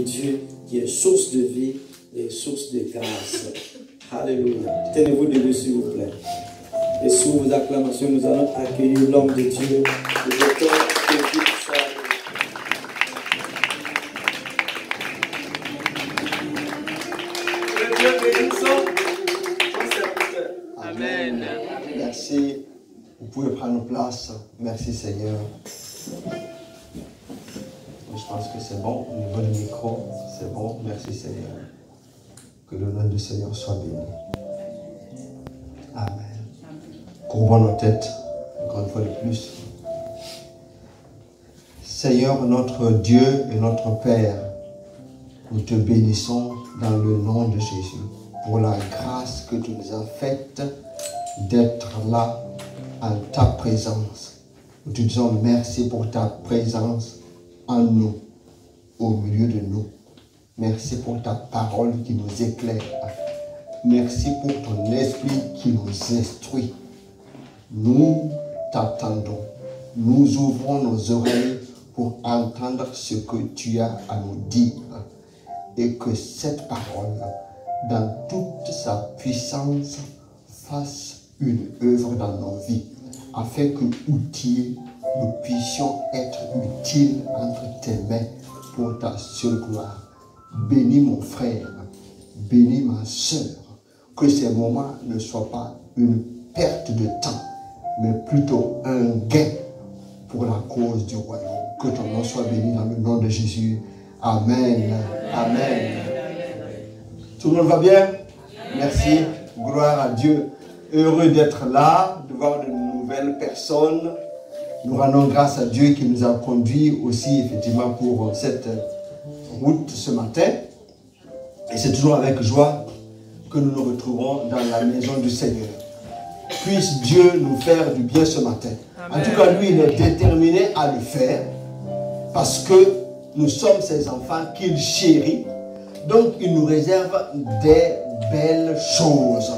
Dieu qui est source de vie et source de grâce. Alléluia. Tenez-vous debout s'il vous plaît. Et sous vos acclamations, nous allons accueillir l'homme de Dieu, le docteur David Charles. Que Dieu bénisse son serviteur. Amen. Merci. Vous pouvez prendre place. Merci Seigneur. Je pense que c'est bon. Au niveau du micro, c'est bon. Merci Seigneur. Que le nom du Seigneur soit béni. Amen. Courbons nos têtes, encore une fois de plus. Seigneur, notre Dieu et notre Père, nous te bénissons dans le nom de Jésus pour la grâce que tu nous as faite d'être là en ta présence. Nous te disons merci pour ta présence en nous, au milieu de nous. Merci pour ta parole qui nous éclaire. Merci pour ton esprit qui nous instruit. Nous t'attendons. Nous ouvrons nos oreilles pour entendre ce que tu as à nous dire. Et que cette parole, dans toute sa puissance, fasse une œuvre dans nos vies, afin que, outillés, nous puissions être utiles entre tes mains pour ta seule gloire. Bénis mon frère, bénis ma soeur, que ces moments ne soient pas une perte de temps, mais plutôt un gain pour la cause du royaume. Que ton nom soit béni dans le nom de Jésus. Amen. Amen. Tout le monde va bien? Merci. Gloire à Dieu. Heureux d'être là, de voir de nouvelles personnes. Nous rendons grâce à Dieu qui nous a conduits aussi effectivement pour cette route ce matin. Et c'est toujours avec joie que nous nous retrouvons dans la maison du Seigneur. Puisse Dieu nous faire du bien ce matin. Amen. En tout cas, lui, il est déterminé à le faire parce que nous sommes ses enfants qu'il chérit. Donc, il nous réserve des belles choses.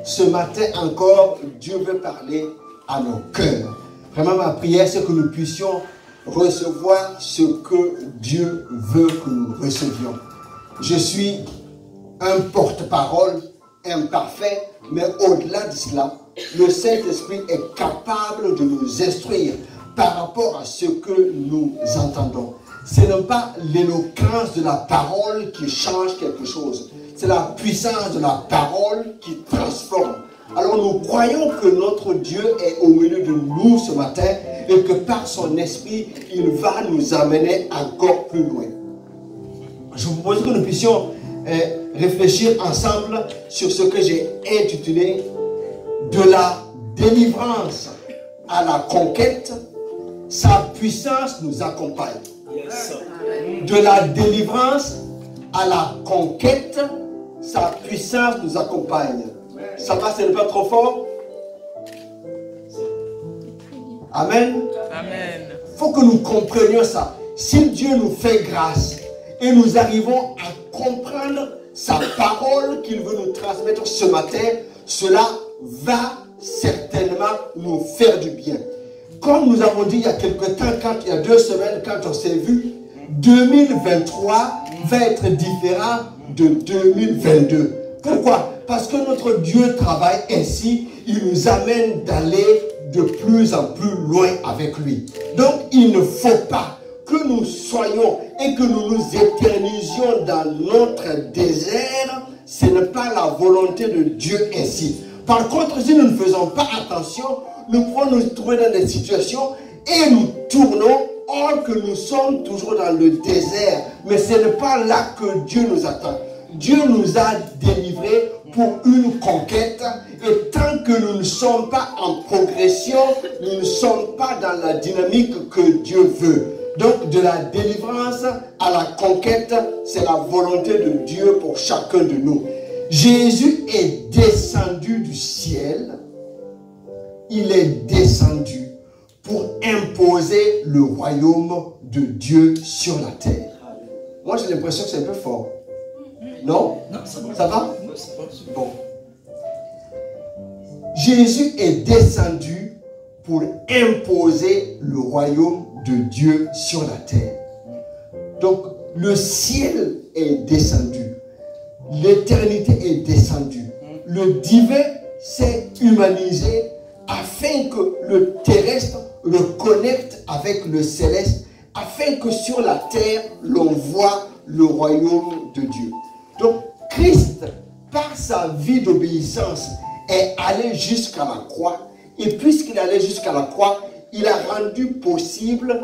Ce matin encore, Dieu veut parler à nos cœurs. Vraiment, ma prière, c'est que nous puissions recevoir ce que Dieu veut que nous recevions. Je suis un porte-parole imparfait, mais au-delà de cela, le Saint-Esprit est capable de nous instruire par rapport à ce que nous entendons. Ce n'est pas l'éloquence de la parole qui change quelque chose. C'est la puissance de la parole qui transforme. Alors nous croyons que notre Dieu est au milieu de nous ce matin et que par son esprit, il va nous amener encore plus loin. Je vous propose que nous puissions réfléchir ensemble sur ce que j'ai intitulé « De la délivrance à la conquête, sa puissance nous accompagne ». De la délivrance à la conquête, sa puissance nous accompagne. Ça va, ce n'est pas trop fort? Amen. Amen. Il faut que nous comprenions ça. Si Dieu nous fait grâce et nous arrivons à comprendre sa parole qu'il veut nous transmettre ce matin, cela va certainement nous faire du bien. Comme nous avons dit il y a quelque temps, il y a 2 semaines, quand on s'est vu, 2023 va être différent de 2022. Pourquoi? Parce que notre Dieu travaille ainsi, il nous amène d'aller de plus en plus loin avec lui. Donc, il ne faut pas que nous soyons et que nous nous éternisions dans notre désert. Ce n'est pas la volonté de Dieu ainsi. Par contre, si nous ne faisons pas attention, nous pouvons nous trouver dans des situations et nous tournons, or que nous sommes toujours dans le désert. Mais ce n'est pas là que Dieu nous attend. Dieu nous a délivrés pour une conquête et tant que nous ne sommes pas en progression, nous ne sommes pas dans la dynamique que Dieu veut. Donc de la délivrance à la conquête, c'est la volonté de Dieu pour chacun de nous. Jésus est descendu du ciel, il est descendu pour imposer le royaume de Dieu sur la terre. Moi j'ai l'impression que c'est un peu fort. Non? Non, ça va? Bon. Jésus est descendu pour imposer le royaume de Dieu sur la terre. Donc, le ciel est descendu. L'éternité est descendue. Le divin s'est humanisé afin que le terrestre le connecte avec le céleste, afin que sur la terre, l'on voit le royaume de Dieu. Donc, Christ, par sa vie d'obéissance, est allé jusqu'à la croix. Et puisqu'il est allé jusqu'à la croix, il a rendu possible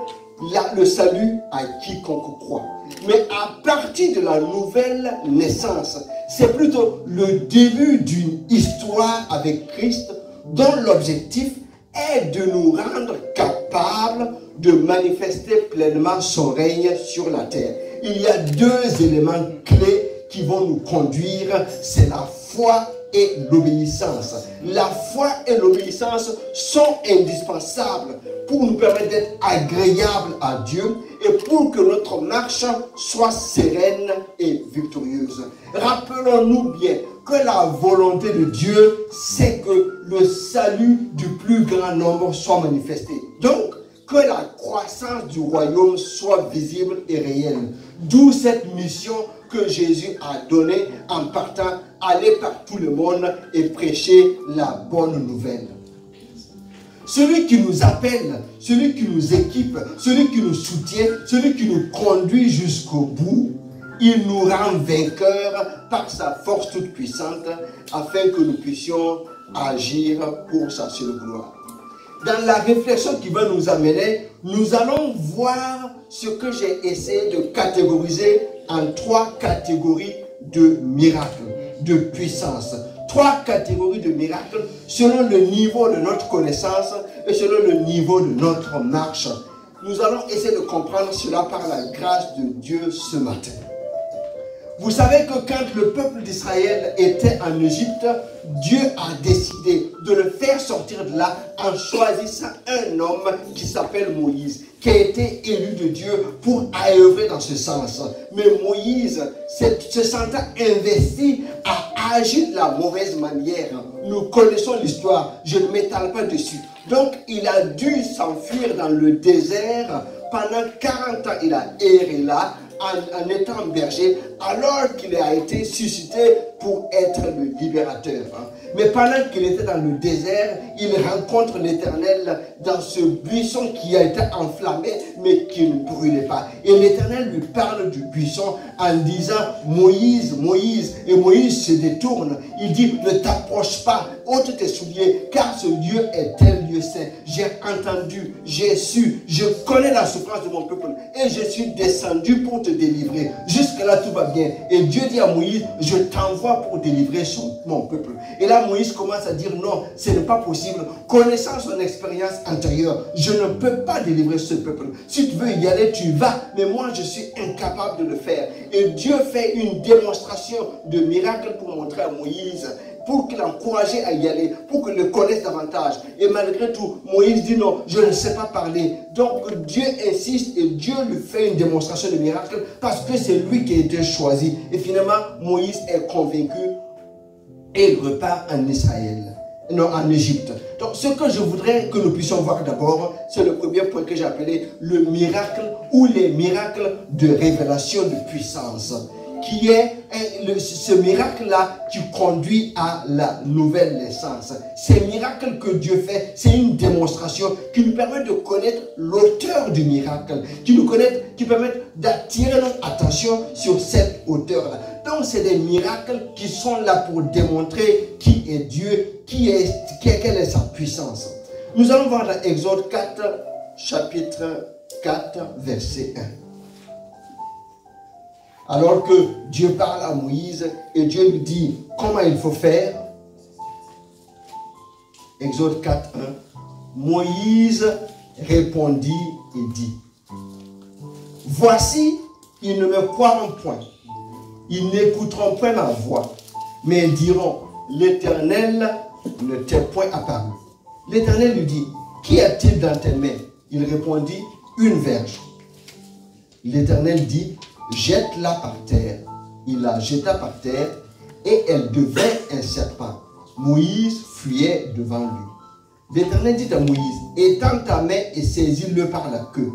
le salut à quiconque croit. Mais à partir de la nouvelle naissance, c'est plutôt le début d'une histoire avec Christ dont l'objectif est de nous rendre capables de manifester pleinement son règne sur la terre. Il y a deux éléments clés qui vont nous conduire, c'est la foi et l'obéissance. La foi et l'obéissance sont indispensables pour nous permettre d'être agréables à Dieu et pour que notre marche soit sereine et victorieuse. Rappelons-nous bien que la volonté de Dieu, c'est que le salut du plus grand nombre soit manifesté. Donc, que la croissance du royaume soit visible et réelle. D'où cette mission que Jésus a donnée en partant, aller par tout le monde et prêcher la bonne nouvelle. Celui qui nous appelle, celui qui nous équipe, celui qui nous soutient, celui qui nous conduit jusqu'au bout, il nous rend vainqueurs par sa force toute puissante afin que nous puissions agir pour sa seule gloire. Dans la réflexion qui va nous amener, nous allons voir ce que j'ai essayé de catégoriser en 3 catégories de miracles, de puissance. 3 catégories de miracles selon le niveau de notre connaissance et selon le niveau de notre marche. Nous allons essayer de comprendre cela par la grâce de Dieu ce matin. Vous savez que quand le peuple d'Israël était en Égypte, Dieu a décidé de le faire sortir de là en choisissant un homme qui s'appelle Moïse, qui a été élu de Dieu pour œuvrer dans ce sens. Mais Moïse, se sentant investi, a agi de la mauvaise manière. Nous connaissons l'histoire, je ne m'étale pas dessus. Donc il a dû s'enfuir dans le désert. Pendant 40 ans, il a erré là, en étant berger, alors qu'il a été suscité pour être le libérateur. Mais pendant qu'il était dans le désert, il rencontre l'Éternel dans ce buisson qui a été enflammé, mais qui ne brûlait pas. Et l'Éternel lui parle du buisson en disant « Moïse, Moïse ». Et Moïse se détourne. Il dit « Ne t'approche pas, ôte tes souliers, car ce lieu est un lieu saint. J'ai entendu, j'ai su, je connais la souffrance de mon peuple et je suis descendu pour te délivrer. Jusque-là, tout va bien. » Et Dieu dit à Moïse « Je t'envoie pour délivrer mon peuple. » Et là, Moïse commence à dire « Non, ce n'est pas possible. Connaissant son expérience antérieure, je ne peux pas délivrer ce peuple. Si tu veux y aller, tu vas. Mais moi, je suis incapable de le faire. » Et Dieu fait une démonstration de miracle pour montrer à Moïse, pour qu'il l'encourageait à y aller, pour qu'il le connaisse davantage. Et malgré tout, Moïse dit non, je ne sais pas parler. Donc Dieu insiste et Dieu lui fait une démonstration de miracle parce que c'est lui qui a été choisi. Et finalement, Moïse est convaincu et il repart en Israël, non, en Égypte. Donc ce que je voudrais que nous puissions voir d'abord, c'est le premier point que j'ai appelé le miracle ou les miracles de révélation de puissance, qui est ce miracle-là qui conduit à la nouvelle naissance. Ces miracles que Dieu fait, c'est une démonstration qui nous permet de connaître l'auteur du miracle, qui permet d'attirer notre attention sur cette auteur-là. Donc, c'est des miracles qui sont là pour démontrer qui est Dieu, quelle est sa puissance. Nous allons voir dans Exode 4, chapitre 4, verset 1. Alors que Dieu parle à Moïse et Dieu lui dit comment il faut faire. Exode 4, 1. Moïse répondit et dit: Voici, ils ne me croiront point. Ils n'écouteront point ma voix, mais ils diront: l'Éternel ne t'est point apparu. L'Éternel lui dit: Qu'y a-t-il dans tes mains? Il répondit: Une verge. L'Éternel dit: Jette-la par terre. Il la jeta par terre et elle devint un serpent. Moïse fuyait devant lui. L'Éternel dit à Moïse: Étends ta main et saisis-le par la queue.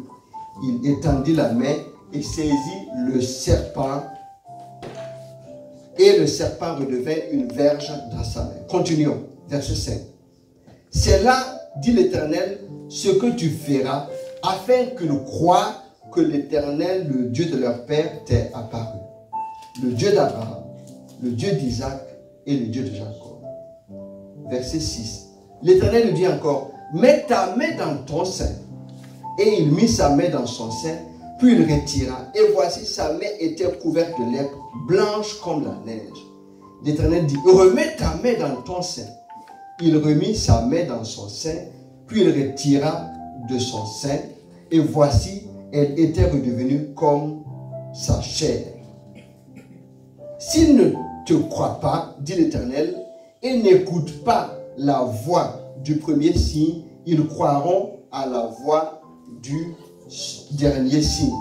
Il étendit la main et saisit le serpent. Et le serpent redevint une verge dans sa main. Continuons, verset 5. C'est là, dit l'Éternel, ce que tu feras, afin qu'ils croient que l'Éternel, le Dieu de leur père, t'est apparu. Le Dieu d'Abraham, le Dieu d'Isaac et le Dieu de Jacob. Verset 6. L'Éternel lui dit encore, mets ta main dans ton sein. Et il mit sa main dans son sein, puis il retira. Et voici, sa main était couverte de lèpre, blanche comme la neige. L'Éternel dit, remets ta main dans ton sein. Il remit sa main dans son sein, puis il retira de son sein. Et voici, elle était redevenue comme sa chair. S'ils ne te croient pas, dit l'Éternel, et n'écoutent pas la voix du premier signe, ils croiront à la voix du dernier signe.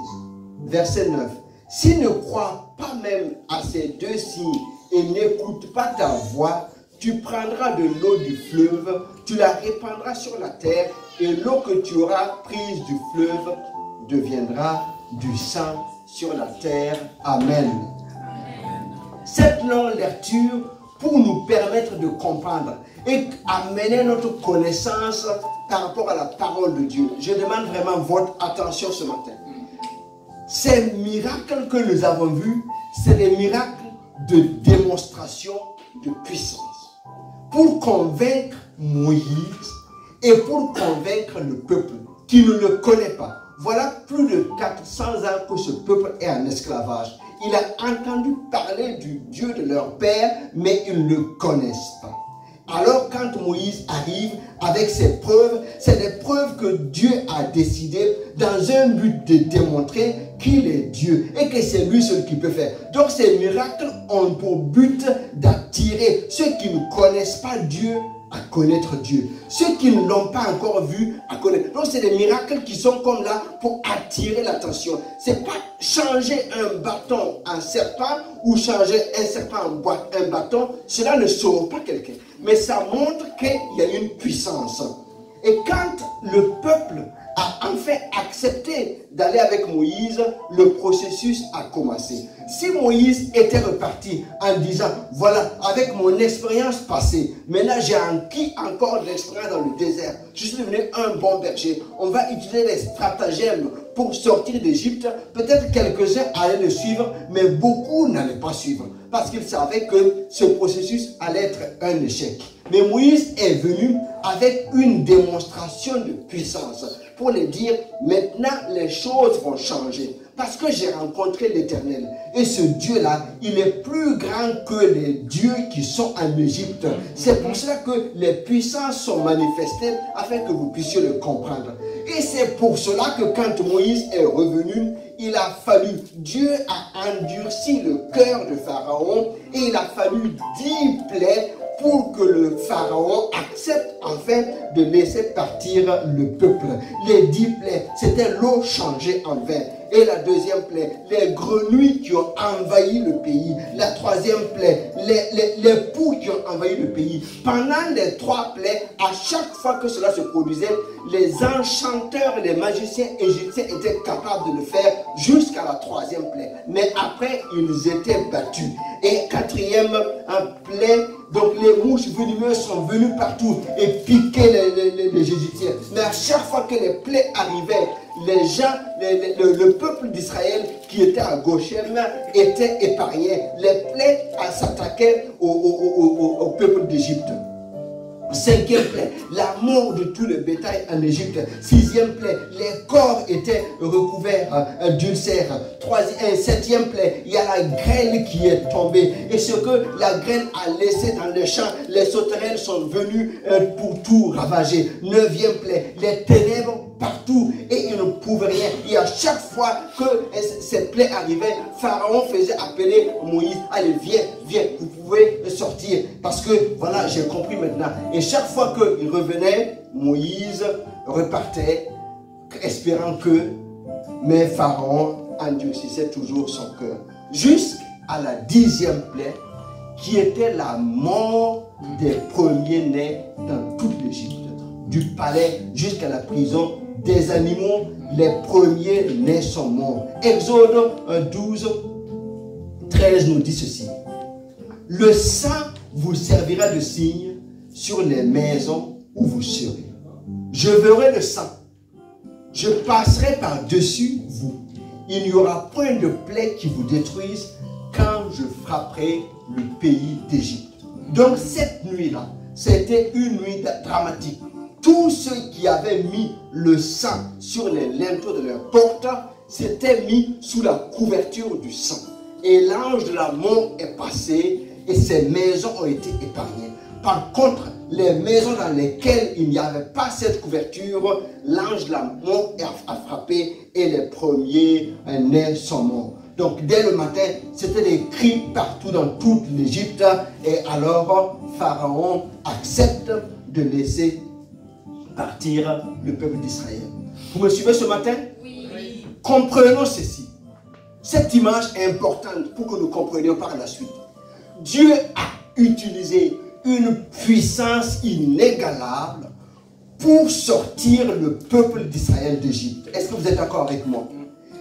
Verset 9. S'ils ne croient pas même à ces deux signes et n'écoutent pas ta voix, tu prendras de l'eau du fleuve, tu la répandras sur la terre, et l'eau que tu auras prise du fleuve deviendra du sang sur la terre. Amen. Cette longue lecture pour nous permettre de comprendre et amener notre connaissance par rapport à la parole de Dieu. Je demande vraiment votre attention ce matin. Ces miracles que nous avons vus, c'est des miracles de démonstration de puissance. Pour convaincre Moïse et pour convaincre le peuple qui ne le connaît pas. Voilà plus de 400 ans que ce peuple est en esclavage. Il a entendu parler du Dieu de leur père, mais ils ne le connaissent pas. Alors quand Moïse arrive avec ses preuves, c'est des preuves que Dieu a décidé dans un but de démontrer qu'il est Dieu et que c'est lui seul qui peut faire. Donc ces miracles ont pour but d'attirer ceux qui ne connaissent pas Dieu à connaître Dieu. Ceux qui ne l'ont pas encore vu à connaître. Donc c'est des miracles qui sont comme là pour attirer l'attention. C'est pas changer un bâton en serpent ou changer un serpent en un bâton. Cela ne sauve pas quelqu'un. Mais ça montre qu'il y a une puissance. Et quand le peuple a enfin accepté d'aller avec Moïse, le processus a commencé. Si Moïse était reparti en disant, voilà, avec mon expérience passée, maintenant j'ai acquis encore de l'expérience dans le désert, je suis devenu un bon berger, on va utiliser les stratagèmes pour sortir d'Égypte, peut-être quelques-uns allaient le suivre, mais beaucoup n'allaient pas suivre, parce qu'ils savaient que ce processus allait être un échec. Mais Moïse est venu avec une démonstration de puissance pour les dire, maintenant les choses vont changer. Parce que j'ai rencontré l'Éternel. Et ce Dieu-là, il est plus grand que les dieux qui sont en Égypte. C'est pour cela que les puissances sont manifestées afin que vous puissiez le comprendre. Et c'est pour cela que quand Moïse est revenu, il a fallu, Dieu a endurci le cœur de Pharaon et il a fallu 10 plaies pour que le Pharaon accepte enfin de laisser partir le peuple. Les 10 plaies, c'était l'eau changée en vin. Et la deuxième plaie, les grenouilles qui ont envahi le pays. La troisième plaie, les poux qui ont envahi le pays. Pendant les 3 plaies, à chaque fois que cela se produisait, les enchanteurs, les magiciens égyptiens étaient capables de le faire jusqu'à la 3e plaie. Mais après, ils étaient battus. Et 4e plaie, donc les mouches venimeuses sont venues partout et piquaient les Égyptiens. Mais à chaque fois que les plaies arrivaient, les gens, le peuple d'Israël qui était à Goshen était épargné. Les plaies s'attaquaient au peuple d'Égypte. 5e plaie, la mort de tout le bétail en Égypte. 6e plaie, les corps étaient recouverts d'ulcères. 7e plaie, il y a la grêle qui est tombée. Et ce que la grêle a laissé dans les champs, les sauterelles sont venues pour tout ravager. 9e plaie, les ténèbres partout et ils ne pouvaient rien. Et à chaque fois que ces plaies arrivaient, Pharaon faisait appeler Moïse, allez viens, vous pouvez sortir. Parce que voilà, j'ai compris maintenant. Et chaque fois qu'il revenait, Moïse repartait, espérant que, mais Pharaon endurcissait toujours son cœur. Jusqu'à la 10e plaie, qui était la mort des premiers-nés dans toute l'Égypte. Du palais jusqu'à la prison, des animaux, les premiers-nés sont morts. Exode 12, 13 nous dit ceci. Le sang vous servira de signe sur les maisons où vous serez. Je verrai le sang. Je passerai par-dessus vous. Il n'y aura point de plaie qui vous détruise quand je frapperai le pays d'Égypte. Donc cette nuit-là, c'était une nuit dramatique. Tous ceux qui avaient mis le sang sur les linteaux de leur porte s'étaient mis sous la couverture du sang. Et l'ange de la mort est passé et ces maisons ont été épargnées. Par contre, les maisons dans lesquelles il n'y avait pas cette couverture, l'ange de la mort a frappé et les premiers-nés sont morts. Donc dès le matin, c'était des cris partout dans toute l'Égypte. Et alors, Pharaon accepte de laisser partir le peuple d'Israël. Vous me suivez ce matin? Oui. Comprenons ceci. Cette image est importante pour que nous comprenions par la suite. Dieu a utilisé une puissance inégalable pour sortir le peuple d'Israël d'Égypte. Est-ce que vous êtes d'accord avec moi?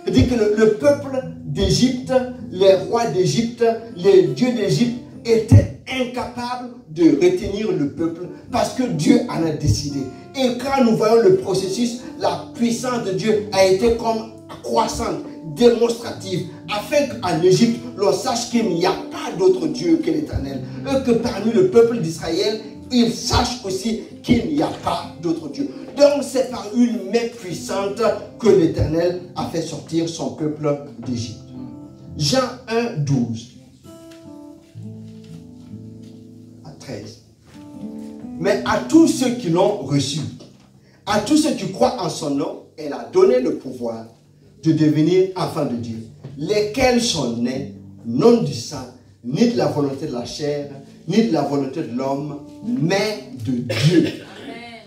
C'est-à-dire que le peuple d'Égypte, les rois d'Égypte, les dieux d'Égypte étaient incapables de retenir le peuple parce que Dieu en a décidé. Et quand nous voyons le processus, la puissance de Dieu a été comme croissante, démonstrative, afin qu'en Égypte, l'on sache qu'il n'y a pas d'autre Dieu que l'Éternel. Et que parmi le peuple d'Israël, ils sachent aussi qu'il n'y a pas d'autre Dieu. Donc c'est par une main puissante que l'Éternel a fait sortir son peuple d'Égypte. Jean 1, 12 à 13. Mais à tous ceux qui l'ont reçu, à tous ceux qui croient en son nom, elle a donné le pouvoir de devenir enfants de Dieu, lesquels sont nés non du sang, ni de la volonté de la chair, ni de la volonté de l'homme, mais de Dieu.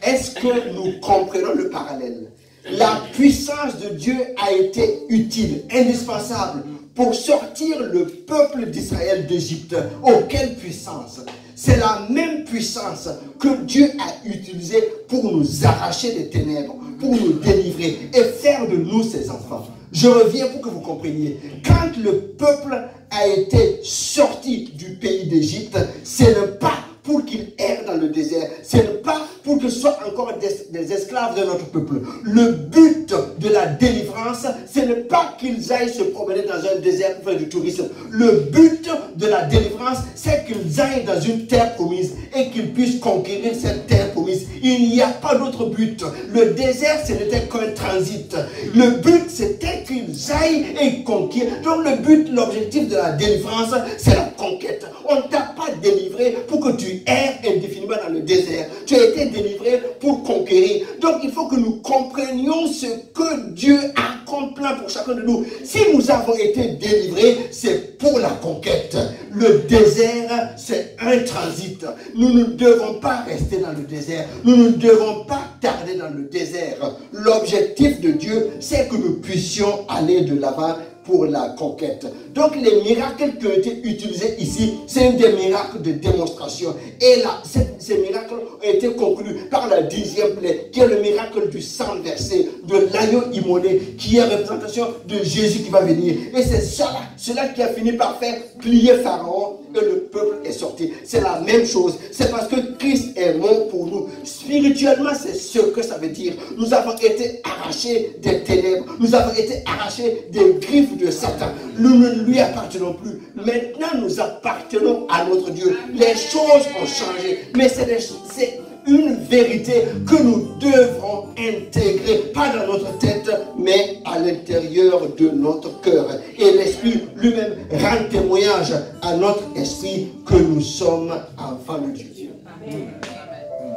Est-ce que nous comprenons le parallèle? La puissance de Dieu a été utile, indispensable pour sortir le peuple d'Israël d'Égypte. Oh, quelle puissance! C'est la même puissance que Dieu a utilisée pour nous arracher des ténèbres, pour nous délivrer et faire de nous ses enfants. Je reviens pour que vous compreniez. Quand le peuple a été sorti du pays d'Égypte, ce n'est pas pour qu'il erre dans le désert. Ce n'est pas pour que ce soit encore des esclaves de notre peuple. Le but de la délivrance, ce n'est pas qu'ils aillent se promener dans un désert pour faire du tourisme. Le but de la délivrance, c'est qu'ils aillent dans une terre promise et qu'ils puissent conquérir cette terre promise. Il n'y a pas d'autre but. Le désert, ce n'était qu'un transit. Le but, c'était qu'ils aillent et conquérir. Donc le but, l'objectif de la délivrance, c'est la conquête. On ne t'a pas délivré pour que tu erres indéfiniment dans le désert. Tu as été délivré pour conquérir. Donc il faut que nous comprenions ce que Dieu a comme plan pour chacun de nous. Si nous avons été délivrés, c'est pour la conquête. Le désert, c'est un transit. Nous ne devons pas rester dans le désert. Nous ne devons pas tarder dans le désert. L'objectif de Dieu, c'est que nous puissions aller de l'avant pour la conquête. Donc les miracles qui ont été utilisés ici, c'est des miracles de démonstration. Et là, ces miracles ont été conclus par la 10e plaie, qui est le miracle du sang versé, de l'agneau immolé, qui est représentation de Jésus qui va venir. Et c'est cela qui a fini par faire plier Pharaon et le peuple est sorti. C'est la même chose. C'est parce que Christ est mort pour nous. Spirituellement, c'est ce que ça veut dire. Nous avons été arrachés des ténèbres. Nous avons été arrachés des griffes de Satan. Nous ne lui appartenons plus. Maintenant, nous appartenons à notre Dieu. Les choses ont changé. Mais c'est une vérité que nous devrons intégrer, pas dans notre tête, mais à l'intérieur de notre cœur. Et l'Esprit lui-même rend témoignage à notre esprit que nous sommes enfants de Dieu.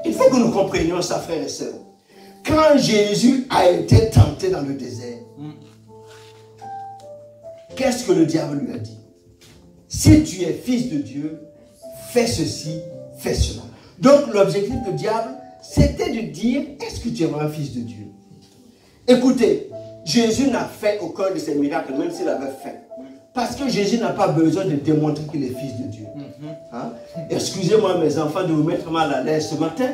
Il faut que nous comprenions ça, frères et sœurs. Quand Jésus a été tenté dans le désert, qu'est-ce que le diable lui a dit? Si tu es fils de Dieu, fais ceci, fais cela. Donc l'objectif du diable, c'était de dire, est-ce que tu es vraiment fils de Dieu? Écoutez, Jésus n'a fait aucun de ces miracles, même s'il avait fait. Parce que Jésus n'a pas besoin de démontrer qu'il est fils de Dieu. Hein? Excusez-moi mes enfants de vous mettre mal à l'aise ce matin.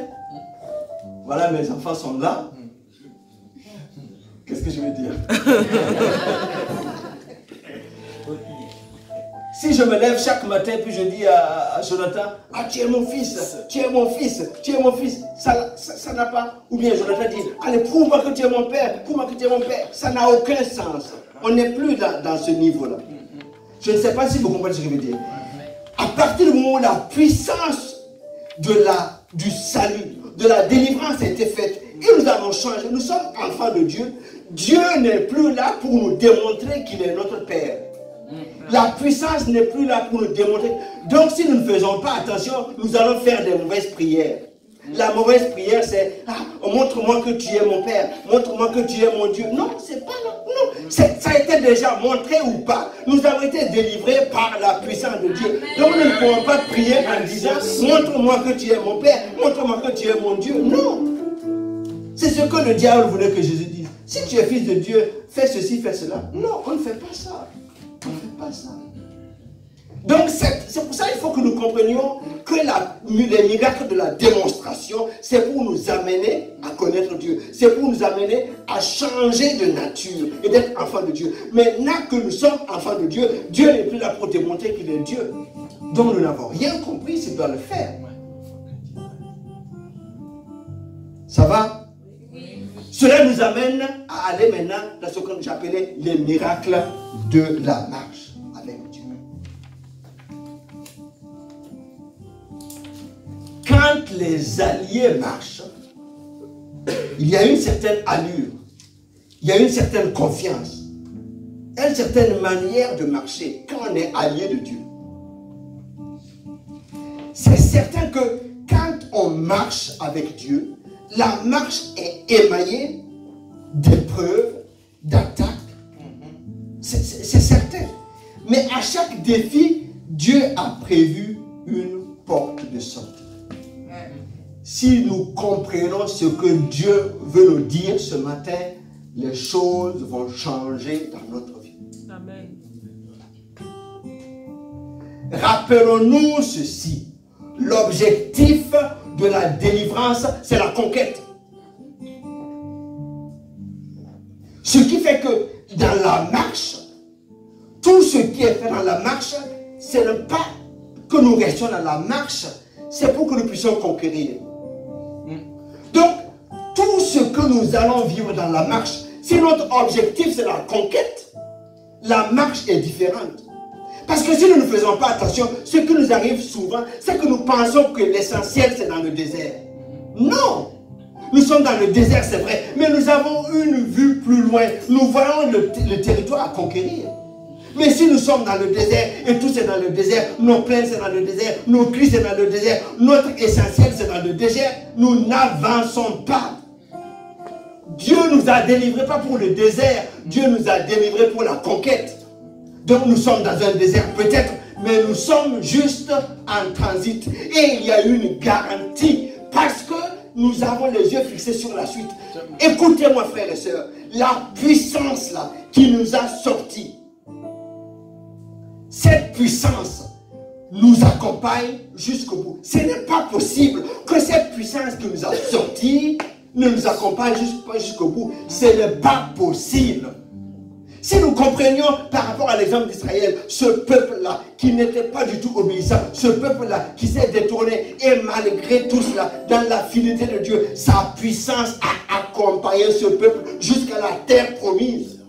Voilà, mes enfants sont là. Qu'est-ce que je veux dire? Si je me lève chaque matin puis je dis à Jonathan, ah tu es mon fils, tu es mon fils, tu es mon fils, ça n'a pas. Ou bien Jonathan dit, allez prouve-moi que tu es mon père, prouve-moi que tu es mon père. Ça n'a aucun sens. On n'est plus dans ce niveau-là. Je ne sais pas si vous comprenez ce que je veux dire. À partir du moment où la puissance du salut, de la délivrance a été faite, et nous avons changé, nous sommes enfants de Dieu, Dieu n'est plus là pour nous démontrer qu'il est notre Père. La puissance n'est plus là pour nous démontrer. Donc si nous ne faisons pas attention, nous allons faire des mauvaises prières. La mauvaise prière, c'est montre-moi que tu es mon Père, montre-moi que tu es mon Dieu. Non, c'est pas là. Non, ça a été déjà montré ou pas. Nous avons été délivrés par la puissance de Dieu. Donc nous ne pouvons pas prier en disant montre-moi que tu es mon Père, montre-moi que tu es mon Dieu. Non. C'est ce que le diable voulait que Jésus dise. Si tu es fils de Dieu, fais ceci, fais cela. Non, on ne fait pas ça. On ne fait pas ça. Donc c'est pour ça qu'il faut que nous comprenions que les miracles de la démonstration, c'est pour nous amener à connaître Dieu. C'est pour nous amener à changer de nature et d'être enfants de Dieu. Maintenant que nous sommes enfants de Dieu, Dieu n'est plus là pour démontrer qu'il est Dieu. Donc nous n'avons rien compris, c'est doit le faire. Ça va? Cela nous amène à aller maintenant dans ce que j'appelais les miracles de la marche avec Dieu. Quand les alliés marchent, il y a une certaine allure, il y a une certaine confiance, une certaine manière de marcher quand on est allié de Dieu. C'est certain que quand on marche avec Dieu, la marche est émaillée d'épreuves, d'attaques. C'est certain. Mais à chaque défi, Dieu a prévu une porte de sortie. Si nous comprenons ce que Dieu veut nous dire ce matin, les choses vont changer dans notre vie. Amen. Rappelons-nous ceci. L'objectif de la délivrance, c'est la conquête. Ce qui fait que dans la marche, tout ce qui est fait dans la marche, c'est ne pas que nous restions dans la marche, c'est pour que nous puissions conquérir. Donc, tout ce que nous allons vivre dans la marche, si notre objectif c'est la conquête, la marche est différente. Parce que si nous ne faisons pas attention, ce qui nous arrive souvent, c'est que nous pensons que l'essentiel c'est dans le désert. Non! Nous sommes dans le désert, c'est vrai, mais nous avons une vue plus loin. Nous voyons le territoire à conquérir. Mais si nous sommes dans le désert, et tout c'est dans le désert, nos plaines c'est dans le désert, nos cris c'est dans le désert, notre essentiel c'est dans le désert, nous n'avançons pas. Dieu nous a délivrés pas pour le désert, Dieu nous a délivrés pour la conquête. Donc nous sommes dans un désert peut-être, mais nous sommes juste en transit. Et il y a une garantie, parce que nous avons les yeux fixés sur la suite. Écoutez-moi frères et sœurs, la puissance là qui nous a sortis, cette puissance nous accompagne jusqu'au bout. Ce n'est pas possible que cette puissance qui nous a sortis ne nous accompagne jusqu'au bout. Ce n'est pas possible. Si nous comprenions par rapport à l'exemple d'Israël, ce peuple-là qui n'était pas du tout obéissant, ce peuple-là qui s'est détourné et malgré tout cela, dans la fidélité de Dieu, sa puissance a accompagné ce peuple jusqu'à la terre promise.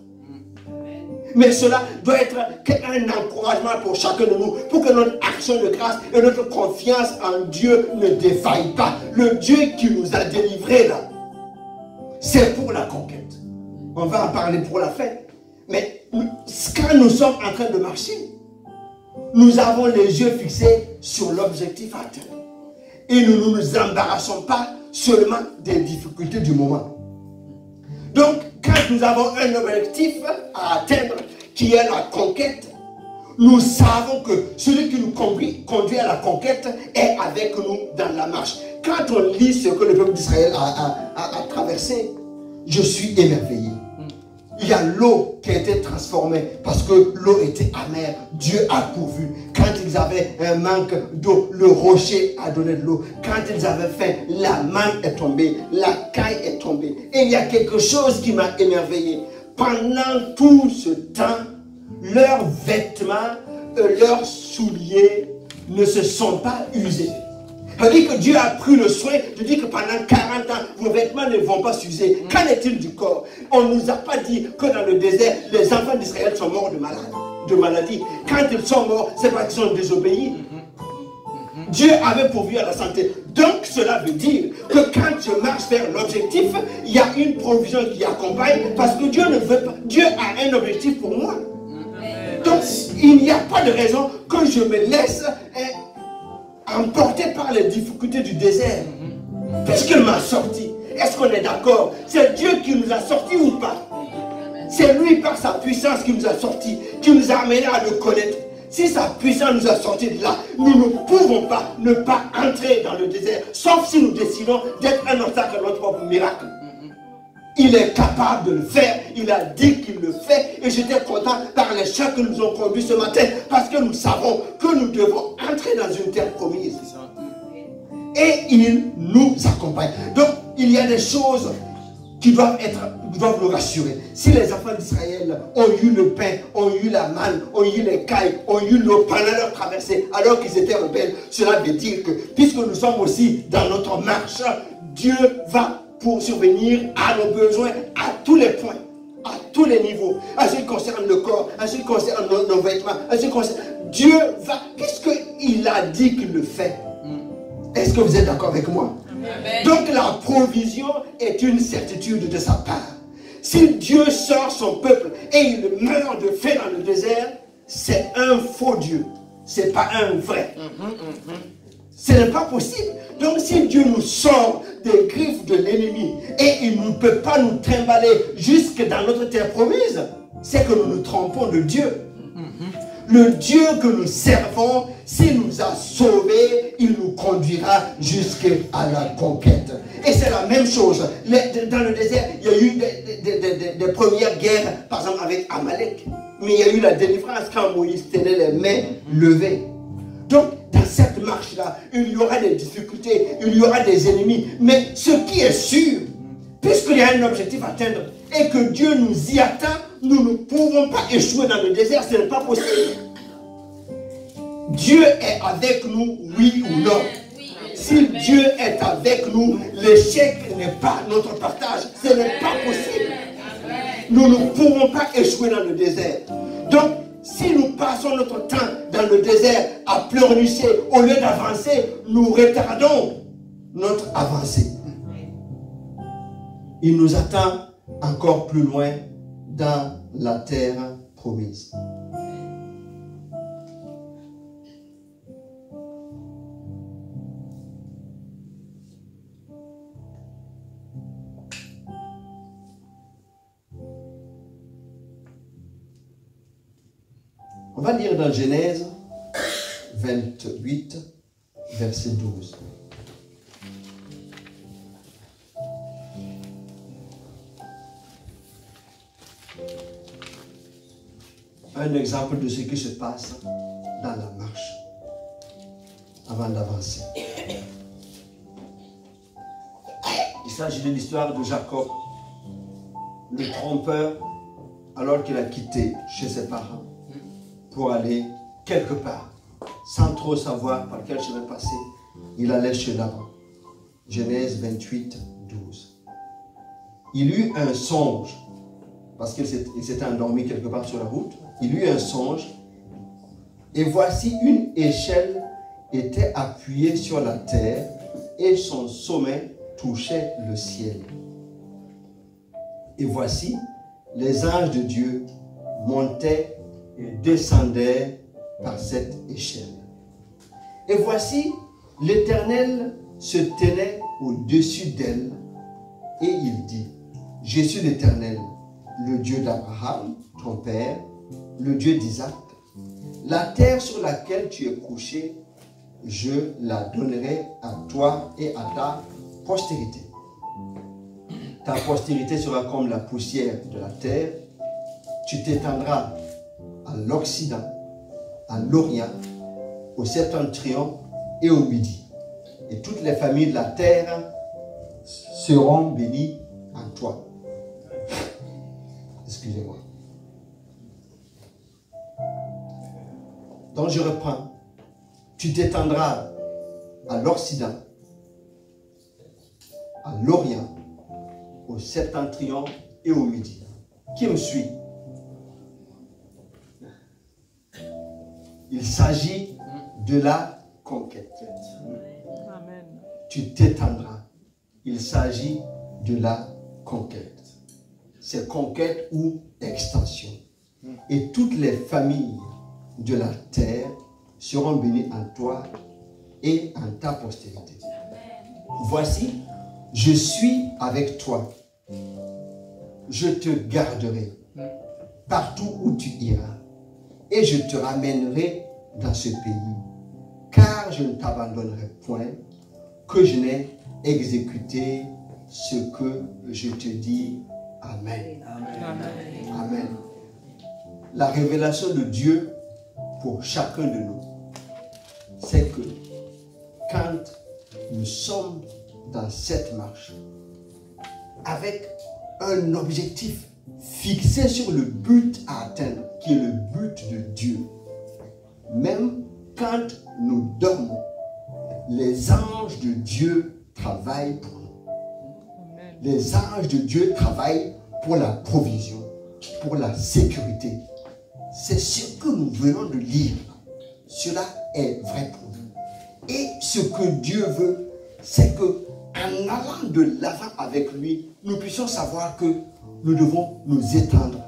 Mais cela doit être un encouragement pour chacun de nous, pour que notre action de grâce et notre confiance en Dieu ne défaille pas. Le Dieu qui nous a délivrés là, c'est pour la conquête. On va en parler pour la fête. Mais quand nous sommes en train de marcher, nous avons les yeux fixés sur l'objectif à atteindre. Et nous ne nous embarrassons pas seulement des difficultés du moment. Donc, quand nous avons un objectif à atteindre, qui est la conquête, nous savons que celui qui nous conduit à la conquête est avec nous dans la marche. Quand on lit ce que le peuple d'Israël a traversé, je suis émerveillé. il y a l'eau qui a été transformée parce que l'eau était amère. Dieu a pourvu. Quand ils avaient un manque d'eau, le rocher a donné de l'eau. Quand ils avaient faim, la manne est tombée, la caille est tombée. Et il y a quelque chose qui m'a émerveillé. Pendant tout ce temps, leurs vêtements, leurs souliers ne se sont pas usés. Ça dit que Dieu a pris le soin de dire que pendant 40 ans, vos vêtements ne vont pas s'user. Qu'en est-il du corps? On ne nous a pas dit que dans le désert, les enfants d'Israël sont morts de maladie. Quand ils sont morts, c'est parce qu'ils sont désobéis. Dieu avait pourvu à la santé. Donc cela veut dire que quand je marche vers l'objectif, il y a une provision qui accompagne parce que Dieu ne veut pas. Dieu a un objectif pour moi. Donc il n'y a pas de raison que je me laisse emporté par les difficultés du désert. Puisqu'il m'a sorti. Est-ce qu'on est d'accord? C'est Dieu qui nous a sortis ou pas? C'est lui par sa puissance qui nous a sortis, qui nous a amenés à le connaître. Si sa puissance nous a sortis de là, nous ne pouvons pas ne pas entrer dans le désert, sauf si nous décidons d'être un obstacle à notre propre miracle. Il est capable de le faire, il a dit qu'il le fait, et j'étais content par les chants que nous ont conduits ce matin, parce que nous savons que nous devons entrer dans une terre promise. Et il nous accompagne. Donc, il y a des choses qui doivent nous rassurer. Si les enfants d'Israël ont eu le pain, ont eu la manne, ont eu les cailles, ont eu l'eau pendant leur traversée, alors qu'ils étaient rebelles, cela veut dire que, puisque nous sommes aussi dans notre marche, Dieu va pour survenir à nos besoins à tous les points, à tous les niveaux. En ce qui concerne le corps, en ce qui concerne nos vêtements, en ce qui concerne... Dieu va, puisqu'il a dit qu'il le fait. Est-ce que vous êtes d'accord avec moi? Amen. Donc la provision est une certitude de sa part. Si Dieu sort son peuple et il meurt de faim dans le désert, c'est un faux Dieu. Ce n'est pas un vrai. Ce n'est pas possible. Donc si Dieu nous sort des griffes de l'ennemi et il ne peut pas nous trimballer jusque dans notre terre promise, c'est que nous nous trompons de Dieu. Le Dieu que nous servons, s'il nous a sauvés, il nous conduira jusqu'à la conquête. Et c'est la même chose. Dans le désert, il y a eu des premières guerres, par exemple avec Amalek. Mais il y a eu la délivrance quand Moïse tenait les mains levées. Donc, dans cette marche-là, il y aura des difficultés, il y aura des ennemis. Mais ce qui est sûr, puisqu'il y a un objectif à atteindre et que Dieu nous y attend, nous ne pouvons pas échouer dans le désert, ce n'est pas possible. Dieu est avec nous, oui ou non. Si Dieu est avec nous, l'échec n'est pas notre partage. Ce n'est pas possible. Nous ne pouvons pas échouer dans le désert. Donc, si nous passons notre temps dans le désert à pleurnicher, au lieu d'avancer, nous retardons notre avancée. Il nous attend encore plus loin dans la terre promise. On va lire dans Genèse 28, verset 12. Un exemple de ce qui se passe dans la marche avant d'avancer. Il s'agit de l'histoire de Jacob, le trompeur, alors qu'il a quitté chez ses parents pour aller quelque part, sans trop savoir par quel chemin passer. Il allait chez Laban. Genèse 28, 12. Il eut un songe, parce qu'il s'était endormi quelque part sur la route. Il eut un songe, et voici une échelle était appuyée sur la terre, et son sommet touchait le ciel. Et voici, les anges de Dieu montaient et descendaient par cette échelle. Et voici, l'Éternel se tenait au-dessus d'elle, et il dit, je suis l'Éternel, le Dieu d'Abraham, ton père, le Dieu d'Isaac. La terre sur laquelle tu es couché, je la donnerai à toi et à ta postérité. Ta postérité sera comme la poussière de la terre, tu t'étendras à l'Occident, à l'Orient, au septentrion et au midi. Et toutes les familles de la terre seront bénies en toi. Excusez-moi. Donc je reprends. Tu t'étendras à l'Occident, à l'Orient, au septentrion et au midi. Qui me suit? Il s'agit de la conquête. Amen. Tu t'étendras. Il s'agit de la conquête. C'est conquête ou extension. Et toutes les familles de la terre seront bénies en toi et en ta postérité. Voici, je suis avec toi. Je te garderai partout où tu iras et je te ramènerai dans ce pays, car je ne t'abandonnerai point, que je n'ai exécuté ce que je te dis. Amen. Amen. Amen. La révélation de Dieu pour chacun de nous, c'est que quand nous sommes dans cette marche, avec un objectif fixé sur le but à atteindre, qui est le but de Dieu, même quand nous dormons, les anges de Dieu travaillent pour nous. Amen. Les anges de Dieu travaillent pour la provision, pour la sécurité. C'est ce que nous venons de lire. Cela est vrai pour nous. Et ce que Dieu veut, c'est que en allant de l'avant avec lui, nous puissions savoir que nous devons nous étendre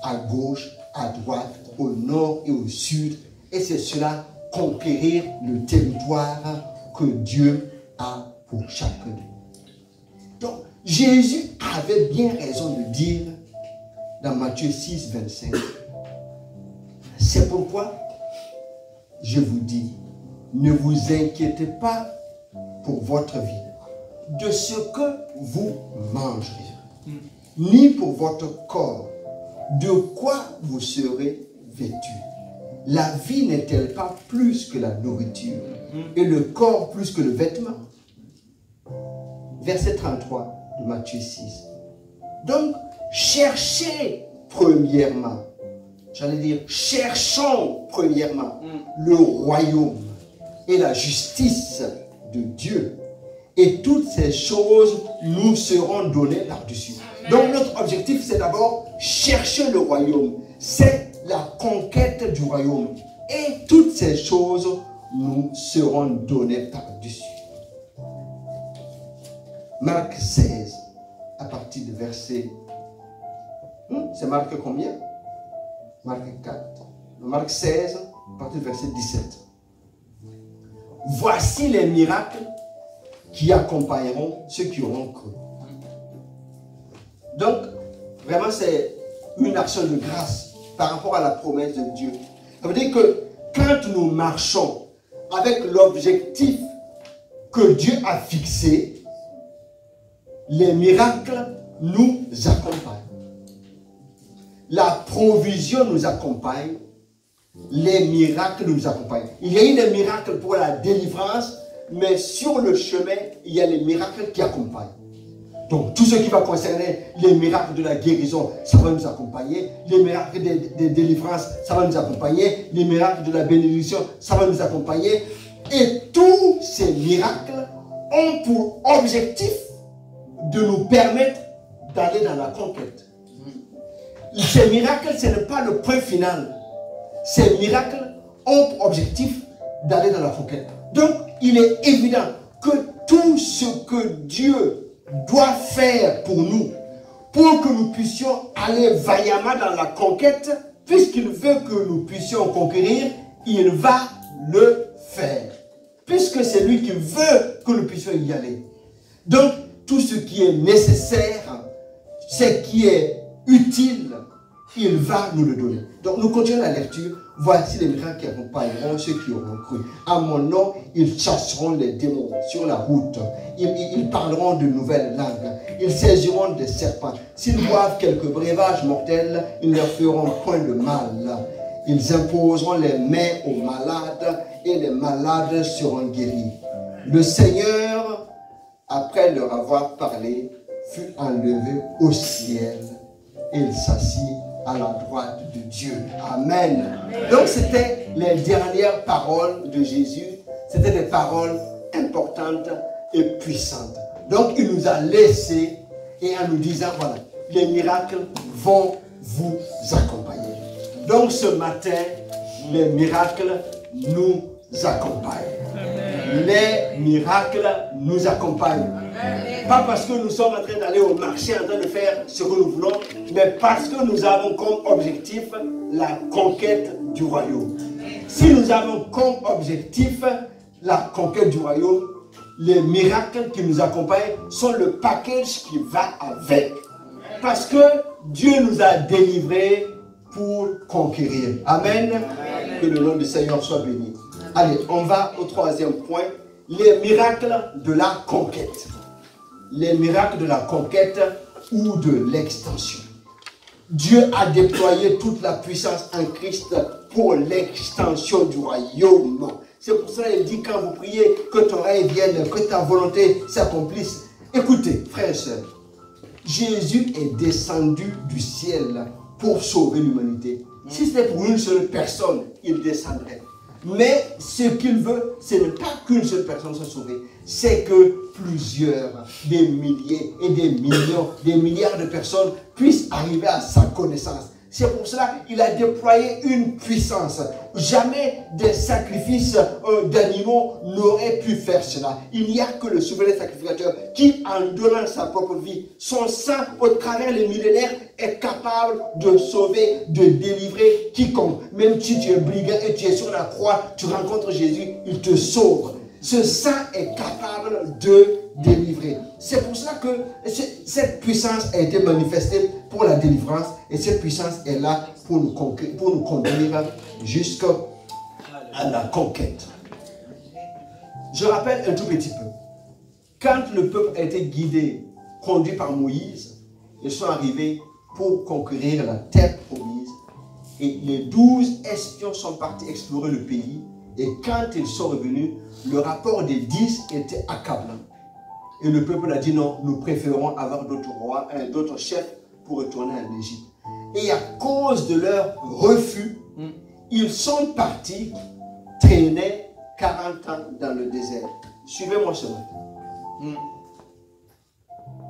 à gauche, à droite, au nord et au sud. Et c'est cela, conquérir le territoire que Dieu a pour chacun de nous. Donc, Jésus avait bien raison de dire dans Matthieu 6, 25, c'est pourquoi je vous dis, ne vous inquiétez pas pour votre vie, de ce que vous mangerez, ni pour votre corps, de quoi vous serez vêtus. La vie n'est-elle pas plus que la nourriture, et le corps plus que le vêtement? Verset 33 de Matthieu 6. Donc, cherchez premièrement, j'allais dire, cherchons premièrement le royaume et la justice de Dieu. Et toutes ces choses nous seront données par-dessus. Donc notre objectif, c'est d'abord chercher le royaume. C'est la conquête du royaume. Et toutes ces choses nous seront données par-dessus. Marc 16, à partir du verset... c'est Marc combien? Marc 4. Marc 16, à partir du verset 17. Voici les miracles qui accompagneront ceux qui auront cru. Donc, vraiment, c'est une action de grâce par rapport à la promesse de Dieu. Ça veut dire que quand nous marchons avec l'objectif que Dieu a fixé, les miracles nous accompagnent. La provision nous accompagne. Les miracles nous accompagnent. Il y a eu des miracles pour la délivrance, mais sur le chemin, il y a les miracles qui accompagnent. Donc, tout ce qui va concerner les miracles de la guérison, ça va nous accompagner. Les miracles des délivrances, ça va nous accompagner. Les miracles de la bénédiction, ça va nous accompagner. Et tous ces miracles ont pour objectif de nous permettre d'aller dans la conquête. Ces miracles, ce n'est pas le point final. Ces miracles ont pour objectif d'aller dans la conquête. Donc, il est évident que tout ce que Dieu doit faire pour nous, pour que nous puissions aller vaillamment dans la conquête, puisqu'il veut que nous puissions conquérir, il va le faire. Puisque c'est lui qui veut que nous puissions y aller. Donc, tout ce qui est nécessaire, ce qui est utile il va nous le donner. Donc nous continuons la lecture. Voici les miracles qui accompagneront ceux qui auront cru. À mon nom, ils chasseront les démons sur la route. Ils parleront de nouvelles langues. Ils saisiront des serpents. S'ils boivent quelques breuvages mortels, ils ne leur feront point de mal. Ils imposeront les mains aux malades et les malades seront guéris. Le Seigneur, après leur avoir parlé, fut enlevé au ciel et il s'assit à la droite de Dieu. Amen. Donc c'était les dernières paroles de Jésus. C'était des paroles importantes et puissantes. Donc il nous a laissé et en nous disant, voilà, les miracles vont vous accompagner. Donc ce matin, les miracles nous accompagnent. Les miracles nous accompagnent. Pas parce que nous sommes en train d'aller au marché, en train de faire ce que nous voulons, mais parce que nous avons comme objectif la conquête du royaume. Si nous avons comme objectif la conquête du royaume, les miracles qui nous accompagnent sont le package qui va avec. Parce que Dieu nous a délivrés pour conquérir. Amen. Que le nom du Seigneur soit béni. Allez, on va au troisième point. Les miracles de la conquête. Les miracles de la conquête ou de l'extension. Dieu a déployé toute la puissance en Christ pour l'extension du royaume. C'est pour ça qu'il dit quand vous priez que ton règne vienne, que ta volonté s'accomplisse. Écoutez, frères et sœurs, Jésus est descendu du ciel pour sauver l'humanité. Si c'était pour une seule personne, il descendrait. Mais ce qu'il veut, ce n'est pas qu'une seule personne soit sauvée, c'est que plusieurs, des milliers et des millions, des milliards de personnes puissent arriver à sa connaissance. C'est pour cela qu'il a déployé une puissance. Jamais des sacrifices d'animaux n'auraient pu faire cela. Il n'y a que le souverain sacrificateur qui, en donnant sa propre vie, son sang au travers les millénaires, est capable de sauver, de délivrer quiconque. Même si tu es brigand et tu es sur la croix, tu rencontres Jésus, il te sauve. Ce sang est capable de délivrer. C'est pour cela que cette puissance a été manifestée pour la délivrance et cette puissance est là pour nous conduire jusqu'à la conquête. Je rappelle un tout petit peu. Quand le peuple a été guidé, conduit par Moïse, ils sont arrivés pour conquérir la terre promise et les 12 espions sont partis explorer le pays. Et quand ils sont revenus, le rapport des 10 était accablant. Et le peuple a dit non, nous préférons avoir d'autres rois, d'autres chefs pour retourner en Égypte. Et à cause de leur refus, ils sont partis traîner 40 ans dans le désert. Suivez-moi ce matin.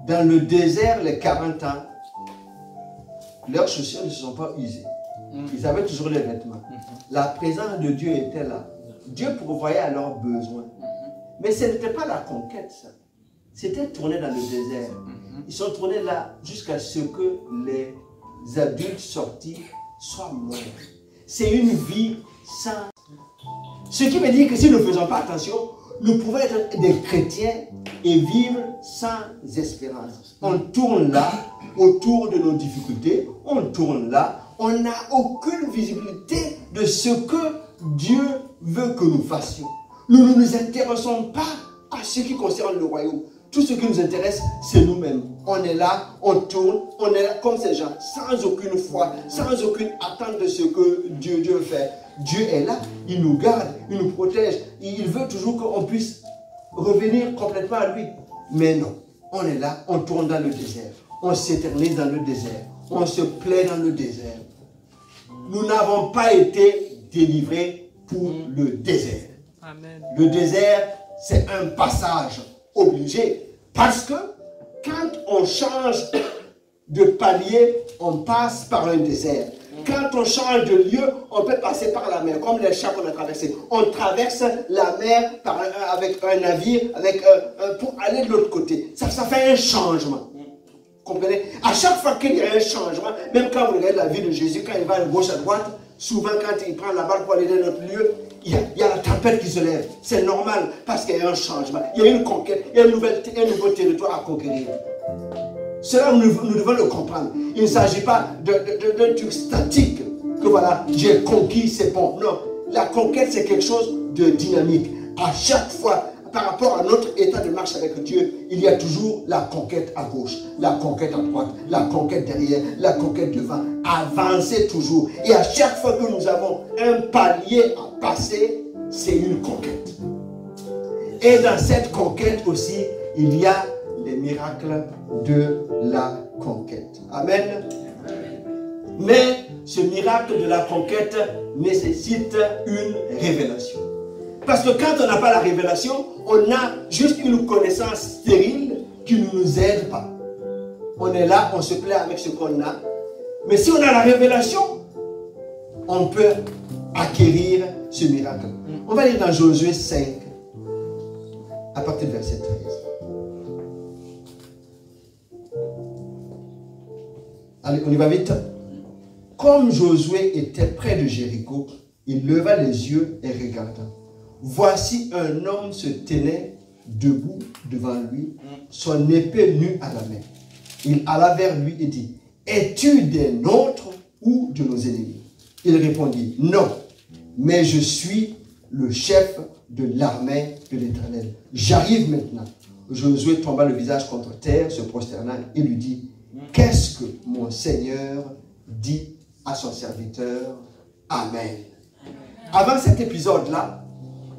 Dans le désert, les 40 ans, leurs chaussures ne se sont pas usées. Ils avaient toujours les vêtements. La présence de Dieu était là. Dieu pourvoyait à leurs besoins. Mais ce n'était pas la conquête, ça. C'était tourner dans le désert. Ils sont tournés là jusqu'à ce que les adultes sortis soient morts. C'est une vie sans... Ce qui veut dire que si nous ne faisons pas attention, nous pouvons être des chrétiens et vivre sans espérance. On tourne là, autour de nos difficultés, on tourne là, on n'a aucune visibilité de ce que Dieu veut que nous fassions. Nous ne nous intéressons pas à ce qui concerne le royaume. Tout ce qui nous intéresse, c'est nous-mêmes. On est là, on tourne, on est là comme ces gens, sans aucune foi, sans aucune attente de ce que Dieu veut faire. Dieu est là, il nous garde, il nous protège. Il veut toujours qu'on puisse revenir complètement à lui. Mais non, on est là, on tourne dans le désert. On s'éternise dans le désert. On se plaît dans le désert. Nous n'avons pas été délivrés pour le désert. Amen. Le désert, c'est un passage obligé. Parce que quand on change de palier, on passe par un désert. Quand on change de lieu, on peut passer par la mer, comme les chats qu'on a traversés. On traverse la mer avec un navire, pour aller de l'autre côté. Ça fait un changement. Comprenez? À chaque fois qu'il y a un changement, même quand vous regardez la vie de Jésus, quand il va de gauche à droite, souvent quand il prend la barque pour aller dans notre lieu, il y a la tempête qui se lève. C'est normal parce qu'il y a un changement. Il y a une conquête, il y a un nouveau territoire à conquérir. Cela, nous devons le comprendre. Il ne s'agit pas d'un truc statique, que voilà, j'ai conquis, c'est bon. Non, la conquête, c'est quelque chose de dynamique. À chaque fois, par rapport à notre état de marche avec Dieu, il y a toujours la conquête à gauche, la conquête à droite, la conquête derrière, la conquête devant. Avancer toujours. Et à chaque fois que nous avons un palier à passer, c'est une conquête. Et dans cette conquête aussi, il y a les miracles de la conquête. Amen. Mais ce miracle de la conquête nécessite une révélation. Parce que quand on n'a pas la révélation, on a juste une connaissance stérile qui ne nous aide pas. On est là, on se plaît avec ce qu'on a. Mais si on a la révélation, on peut acquérir ce miracle. On va lire dans Josué 5, à partir du verset 13. Allez, on y va vite. Comme Josué était près de Jéricho, il leva les yeux et regarda. Voici un homme se tenait debout devant lui, son épée nue à la main. Il alla vers lui et dit, es-tu des nôtres ou de nos ennemis? Il répondit, non, mais je suis le chef de l'armée de l'Éternel. J'arrive maintenant. Josué tomba le visage contre terre, se prosterna et lui dit, qu'est-ce que mon Seigneur dit à son serviteur? Amen. Avant cet épisode-là,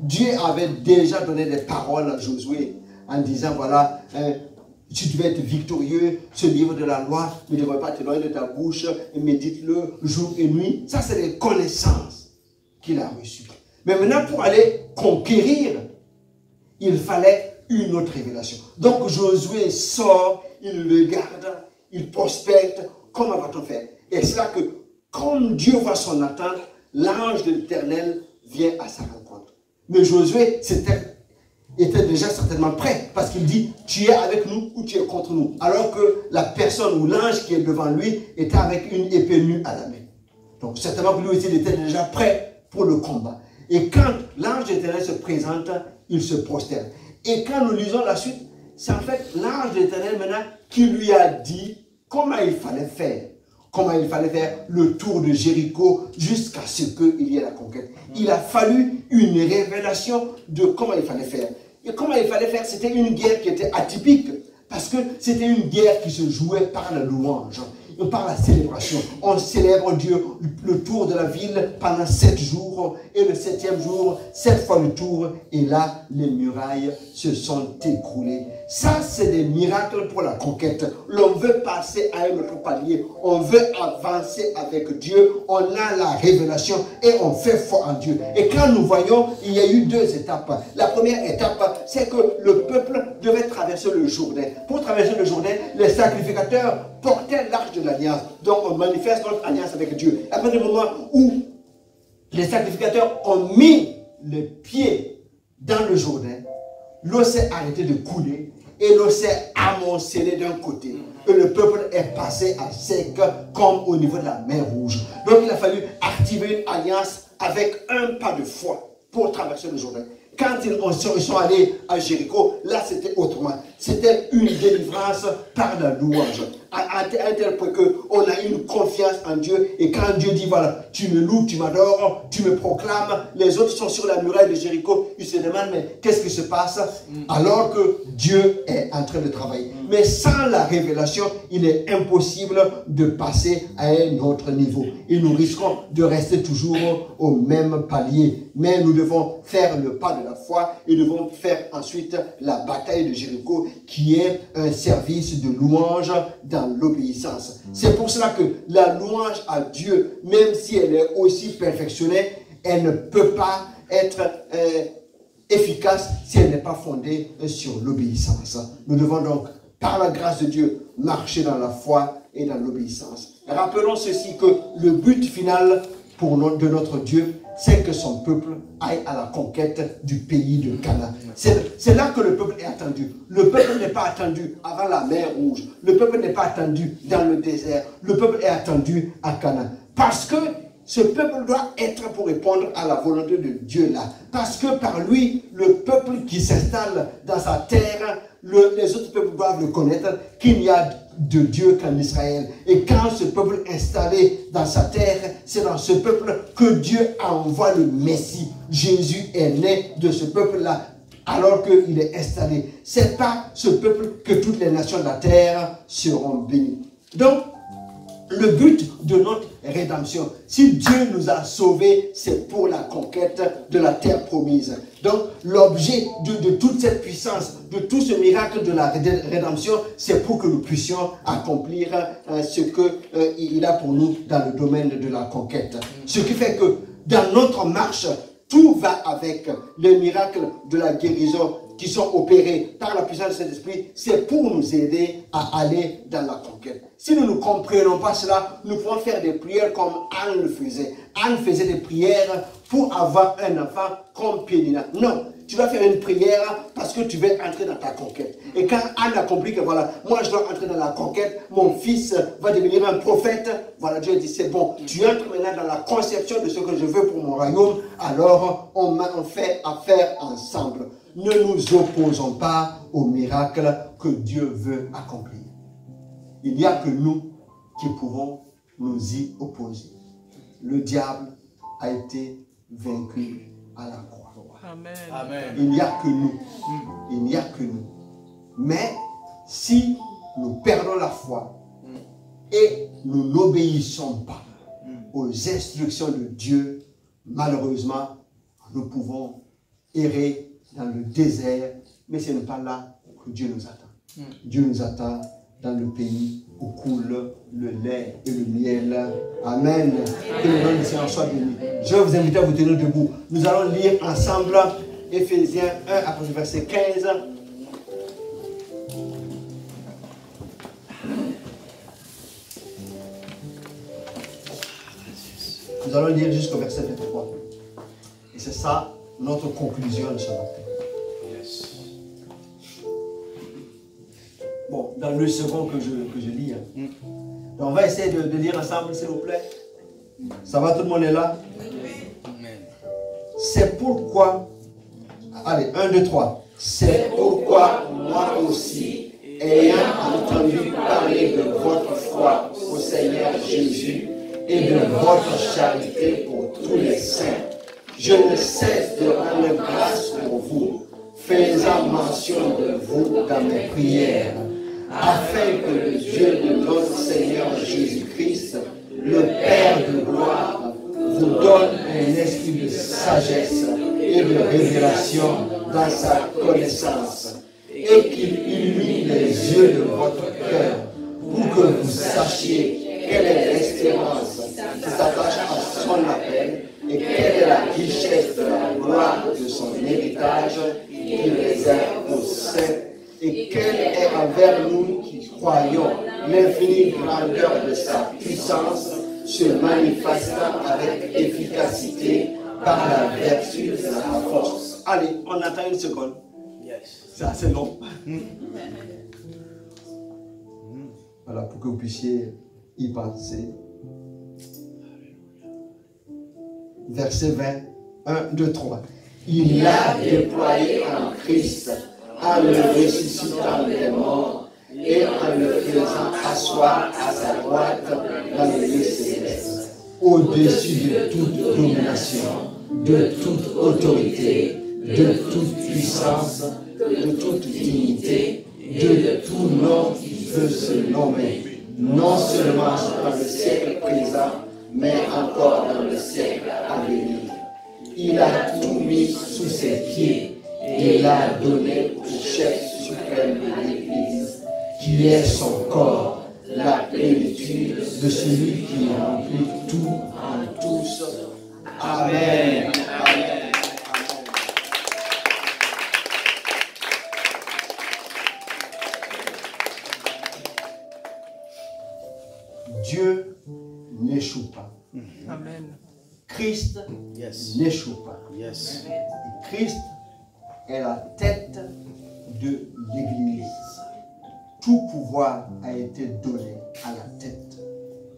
Dieu avait déjà donné des paroles à Josué en disant, voilà, tu devais être victorieux, ce livre de la loi ne devrait pas te loin de ta bouche, et médite-le jour et nuit. Ça, c'est les connaissances qu'il a reçues. Mais maintenant, pour aller conquérir, il fallait une autre révélation. Donc Josué sort, il le garde, il prospecte. Comment va-t-on faire? Et c'est là que, comme Dieu voit son attente, l'ange de l'Éternel vient à sa rencontre. Mais Josué était déjà certainement prêt, parce qu'il dit, tu es avec nous ou tu es contre nous. Alors que la personne ou l'ange qui est devant lui était avec une épée nue à la main. Donc certainement que lui aussi, il était déjà prêt pour le combat. Et quand l'ange de l'Éternel se présente, il se prosterne. Et quand nous lisons la suite, c'est en fait l'ange de l'Éternel maintenant qui lui a dit comment il fallait faire. Comment il fallait faire le tour de Jéricho jusqu'à ce qu'il y ait la conquête. Il a fallu une révélation de comment il fallait faire. Et comment il fallait faire, c'était une guerre qui était atypique. Parce que c'était une guerre qui se jouait par la louange, par la célébration. On célèbre Dieu le tour de la ville pendant 7 jours. Et le 7e jour, 7 fois le tour. Et là, les murailles se sont écroulées. Ça, c'est des miracles pour la conquête. L'on veut passer à un autre palier. On veut avancer avec Dieu. On a la révélation et on fait foi en Dieu. Et quand nous voyons, il y a eu 2 étapes. La première étape, c'est que le peuple devait traverser le Jourdain. Pour traverser le Jourdain, les sacrificateurs portaient l'arche de l'alliance. Donc on manifeste notre alliance avec Dieu. À partir du moment où les sacrificateurs ont mis les pieds dans le Jourdain, l'eau s'est arrêtée de couler et l'eau s'est amoncelée d'un côté. Et le peuple est passé à sec comme au niveau de la mer Rouge. Donc il a fallu activer une alliance avec un pas de foi pour traverser le Jourdain. Quand ils sont allés à Jéricho, là c'était autrement. C'était une délivrance par la louange. À un tel point qu'on a une confiance en Dieu. Et quand Dieu dit, voilà, tu me loues, tu m'adores, tu me proclames, les autres sont sur la muraille de Jéricho, ils se demandent, mais qu'est-ce qui se passe? Alors que Dieu est en train de travailler. Mais sans la révélation, il est impossible de passer à un autre niveau. Et nous risquons de rester toujours au même palier. Mais nous devons faire le pas de la foi et nous devons faire ensuite la bataille de Jéricho, qui est un service de louange dans l'obéissance. C'est pour cela que la louange à Dieu, même si elle est aussi perfectionnée, elle ne peut pas être efficace si elle n'est pas fondée sur l'obéissance. Nous devons donc, par la grâce de Dieu, marcher dans la foi et dans l'obéissance. Rappelons ceci, que le but final de notre Dieu, c'est que son peuple aille à la conquête du pays de Canaan. C'est là que le peuple est attendu. Le peuple n'est pas attendu avant la mer Rouge. Le peuple n'est pas attendu dans le désert. Le peuple est attendu à Canaan. Parce que ce peuple doit être pour répondre à la volonté de Dieu là. Parce que par lui, le peuple qui s'installe dans sa terre, les autres peuples doivent le connaître, qu'il n'y a de Dieu qu'en Israël. Et quand ce peuple est installé dans sa terre, c'est dans ce peuple que Dieu envoie le Messie. Jésus est né de ce peuple-là alors qu'il est installé. C'est par ce peuple que toutes les nations de la terre seront bénies. Donc, le but de notre rédemption, si Dieu nous a sauvés, c'est pour la conquête de la terre promise. Donc, l'objet de toute cette puissance, de tout ce miracle de la rédemption, c'est pour que nous puissions accomplir ce qu'il a pour nous dans le domaine de la conquête. Ce qui fait que dans notre marche, tout va avec les miracles de la guérison qui sont opérés par la puissance de Saint-Esprit, c'est pour nous aider à aller dans la conquête. Si nous ne comprenons pas cela, nous pouvons faire des prières comme Anne le faisait. Anne faisait des prières pour avoir un enfant comme Pénina. Non, tu vas faire une prière parce que tu veux entrer dans ta conquête. Et quand Anne a compris que voilà, moi je dois entrer dans la conquête, mon fils va devenir un prophète, voilà, Dieu dit c'est bon, tu entres maintenant dans la conception de ce que je veux pour mon royaume, alors on fait affaire ensemble. Ne nous opposons pas au miracle que Dieu veut accomplir. Il n'y a que nous qui pouvons nous y opposer. Le diable a été vaincu à la croix. Amen. Amen. Il n'y a que nous. Il n'y a que nous. Mais si nous perdons la foi et nous n'obéissons pas aux instructions de Dieu, malheureusement, nous pouvons errer dans le désert, mais ce n'est pas là que Dieu nous attend. Dieu nous attend dans le pays où coule le lait et le miel. Amen. Que le nom du Seigneur soit béni. Je vais vous inviter à vous tenir debout. Nous allons lire ensemble Éphésiens 1 à partir du verset 15. Nous allons lire jusqu'au verset 23. Et c'est ça notre conclusion de ce matin. Bon, dans le second que je lis. Donc on va essayer de lire ensemble, s'il vous plaît. Ça va, tout le monde est là? C'est pourquoi, allez, 1, 2, 3. C'est pourquoi moi aussi, ayant entendu parler de votre foi au Seigneur Jésus et de votre charité pour tous les saints, je ne cesse de rendre grâce pour vous, faisant mention de vous dans mes prières, afin que le Dieu de notre Seigneur Jésus-Christ, le Père de gloire, vous donne un esprit de sagesse et de révélation dans sa connaissance, et qu'il illumine les yeux de votre cœur, pour que vous sachiez quelle est l'espérance qui s'attache à son appel, et quelle est la richesse de la gloire de son héritage qu'il réserve aux saints, et quelle est envers nous qui croyons l'infinie grandeur de sa puissance, se manifestant avec efficacité par la vertu de sa force. Allez, on attend une seconde. C'est assez long. Voilà, pour que vous puissiez y penser. Verset 20, 1, 2, 3. Il l'a déployé en Christ, en le ressuscitant des morts et en le faisant asseoir à sa droite dans les lieux célestes, au-dessus de toute domination, de toute autorité, de toute puissance, de toute dignité, de tout nom qui peut se nommer, non seulement dans le siècle présent, mais encore dans le siècle à venir. Il a tout mis sous ses pieds et l'a donné au chef suprême de l'Église, qui est son corps, la plénitude de celui qui remplit tout en tous. Amen. Amen. Dieu n'échoue pas. Amen. Christ n'échoue pas. Et Christ est la tête de l'Église. Tout pouvoir a été donné à la tête.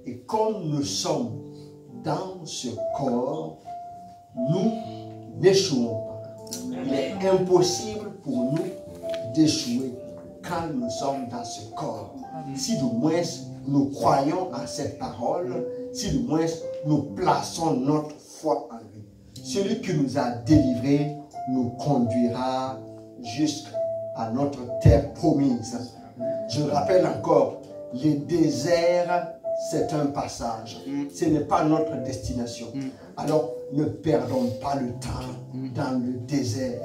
Et comme nous sommes dans ce corps, nous n'échouons pas. Il est impossible pour nous d'échouer, quand nous sommes dans ce corps. Si du moins nous croyons à cette parole, si du moins nous plaçons notre foi en lui. Celui qui nous a délivrés nous conduira jusqu'à notre terre promise. Je rappelle encore, les déserts, c'est un passage. Ce n'est pas notre destination. Alors, ne perdons pas le temps dans le désert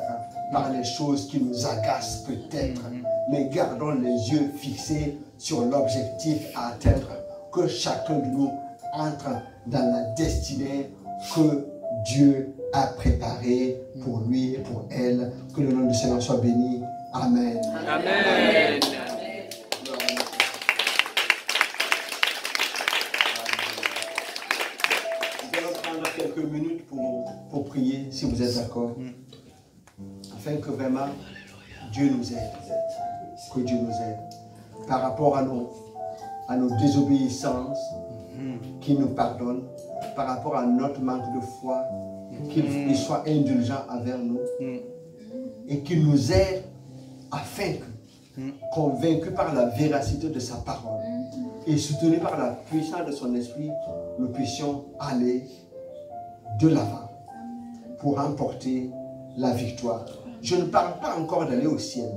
par les choses qui nous agacent peut-être, mais gardons les yeux fixés sur l'objectif à atteindre, que chacun de nous entre dans la destinée que Dieu a préparée pour lui et pour elle. Que le nom du Seigneur soit béni. Amen. Amen. Nous allons prendre quelques minutes pour prier, si vous êtes d'accord, afin que vraiment Dieu nous aide, que Dieu nous aide par rapport à nos désobéissances, qu'il nous pardonne, par rapport à notre manque de foi, qu'il soit indulgent envers nous et qu'il nous aide afin que, convaincus par la véracité de sa parole et soutenus par la puissance de son esprit, nous puissions aller de l'avant pour remporter la victoire. Je ne parle pas encore d'aller au ciel.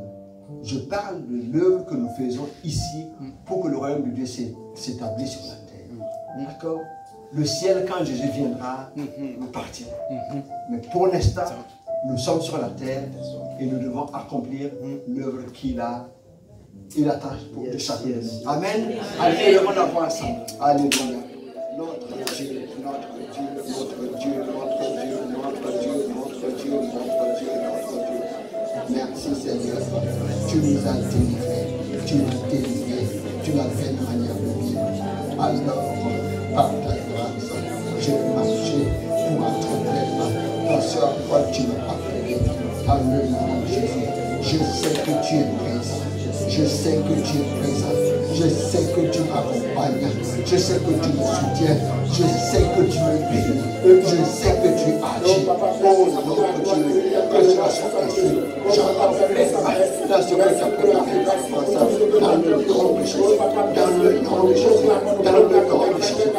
Je parle de l'œuvre que nous faisons ici pour que le royaume de Dieu s'établisse sur la terre. D'accord? Le ciel, quand Jésus viendra, nous partirons. Mais pour l'instant, nous sommes sur la terre et nous devons accomplir l'œuvre qu'il attend de chacun de nous. Amen. Allez, levons la voix ensemble. Alléluia. Notre Dieu, notre Dieu, notre Dieu, notre Dieu, notre Dieu, notre Dieu, notre Dieu, notre Dieu. Merci Seigneur. Tu nous as délivrés. Tu nous délivrés. Tu l'as fait de manière de bien. Alors, par ta grâce, j'ai marché pour entreprendre dans ce à quoi tu m'as appelé. Dans le nom de Jésus. Je sais que tu es présent. Je sais que tu es présent. Je sais que tu m'accompagnes. Je sais que tu me soutiens. Je sais que tu me bénis. Je sais que tu agis. Oh notre Dieu, que cela soit ainsi. J'en appelle dans ce que tu as préparé dans le nom de Jésus. Dans le nom de Jésus. Dans le nom de Jésus.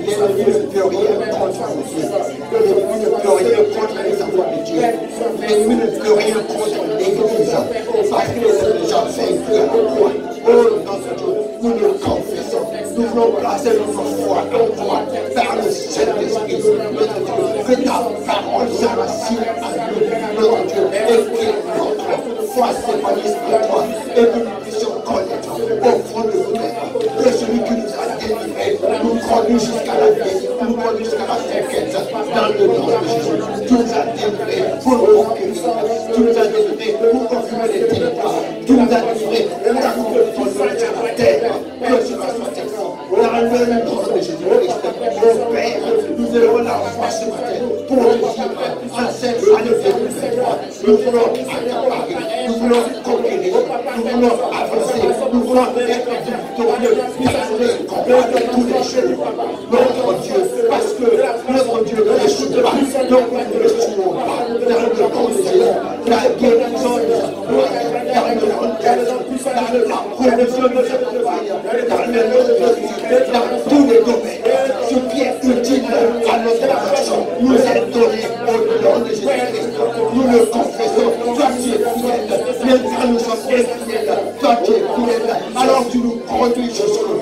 L'ennemi ne peut rien contre Dieu. L'ennemi ne peut rien contre les enfants de Dieu. L'ennemi ne peut rien contre l'Église. Parce qu'il est déjà vaincu à la croix. Oh notre Dieu, nous le confessons. Nous voulons placer notre foi en toi par le Saint-Esprit. Notre Dieu, que ta parole s'enracine à nous, notre Dieu, et que notre foi s'épanouisse en toi et que nous puissions connaître au fond de nous que celui qui nous a délivrés nous conduit jusqu'à la vie, nous conduit jusqu'à la conquête dans le nom de Jésus. Tu nous as délivrés pour nous conquérir, tu nous as délivrés pour occuper les territoires, tu nous as délivrés pour accomplir ton œuvre sur la terre. Que cela soit ainsi. Dans le nom de Jésus-Christ, mon Père, nous élevons la foi ce matin pour le vivre en cette année 2023. Nous voulons accaparer, nous voulons conquérir, nous voulons avancer, nous voulons être victorieux dans les tous les jours. Notre Dieu, parce que notre Dieu ne l'échoue pas, donc nous ne l'échouons pas. Dans le nom de Jésus, la guérison de sa foi, dans le nom de Jésus, dans la provision de sa foi, dans le nom de Jésus, dans tous les domaines, ce qui est utile à notre action, nous est donné au nom de Jésus-Christ. Nous le confessons, toi tu es fidèle, même quand nous sommes infidèles, toi tu es fidèle, alors tu nous conduis jusqu'au bout.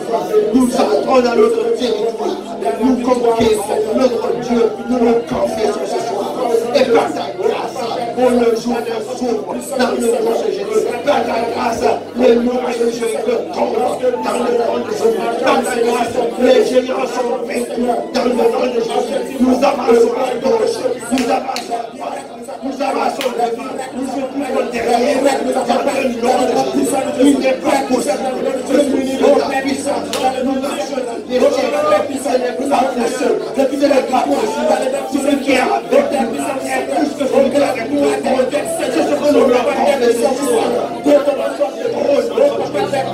Nous entrons dans notre territoire, nous conquérons notre Dieu, nous le confessons ce soir. Et par ta grâce, pour le jour de s'ouvre dans le nom de Jésus. Par ta grâce, les murs de Jéricho tombent dans le nom de Jésus. Par ta grâce, les géants sont vaincus dans le nom de Jésus. Nous avançons à gauche, nous avançons à droite, nous avançons devant, nous soutenons derrière, dans le nom de Jésus. Il n'est pas possible que nous n'ayons la puissance. Nous marchons dans les cieux, ce n'est pas possible, ce n'est pas possible. Celui qui est avec nous est plus que celui qui est avec nous. C'est ce que nous voulons faire ce soir.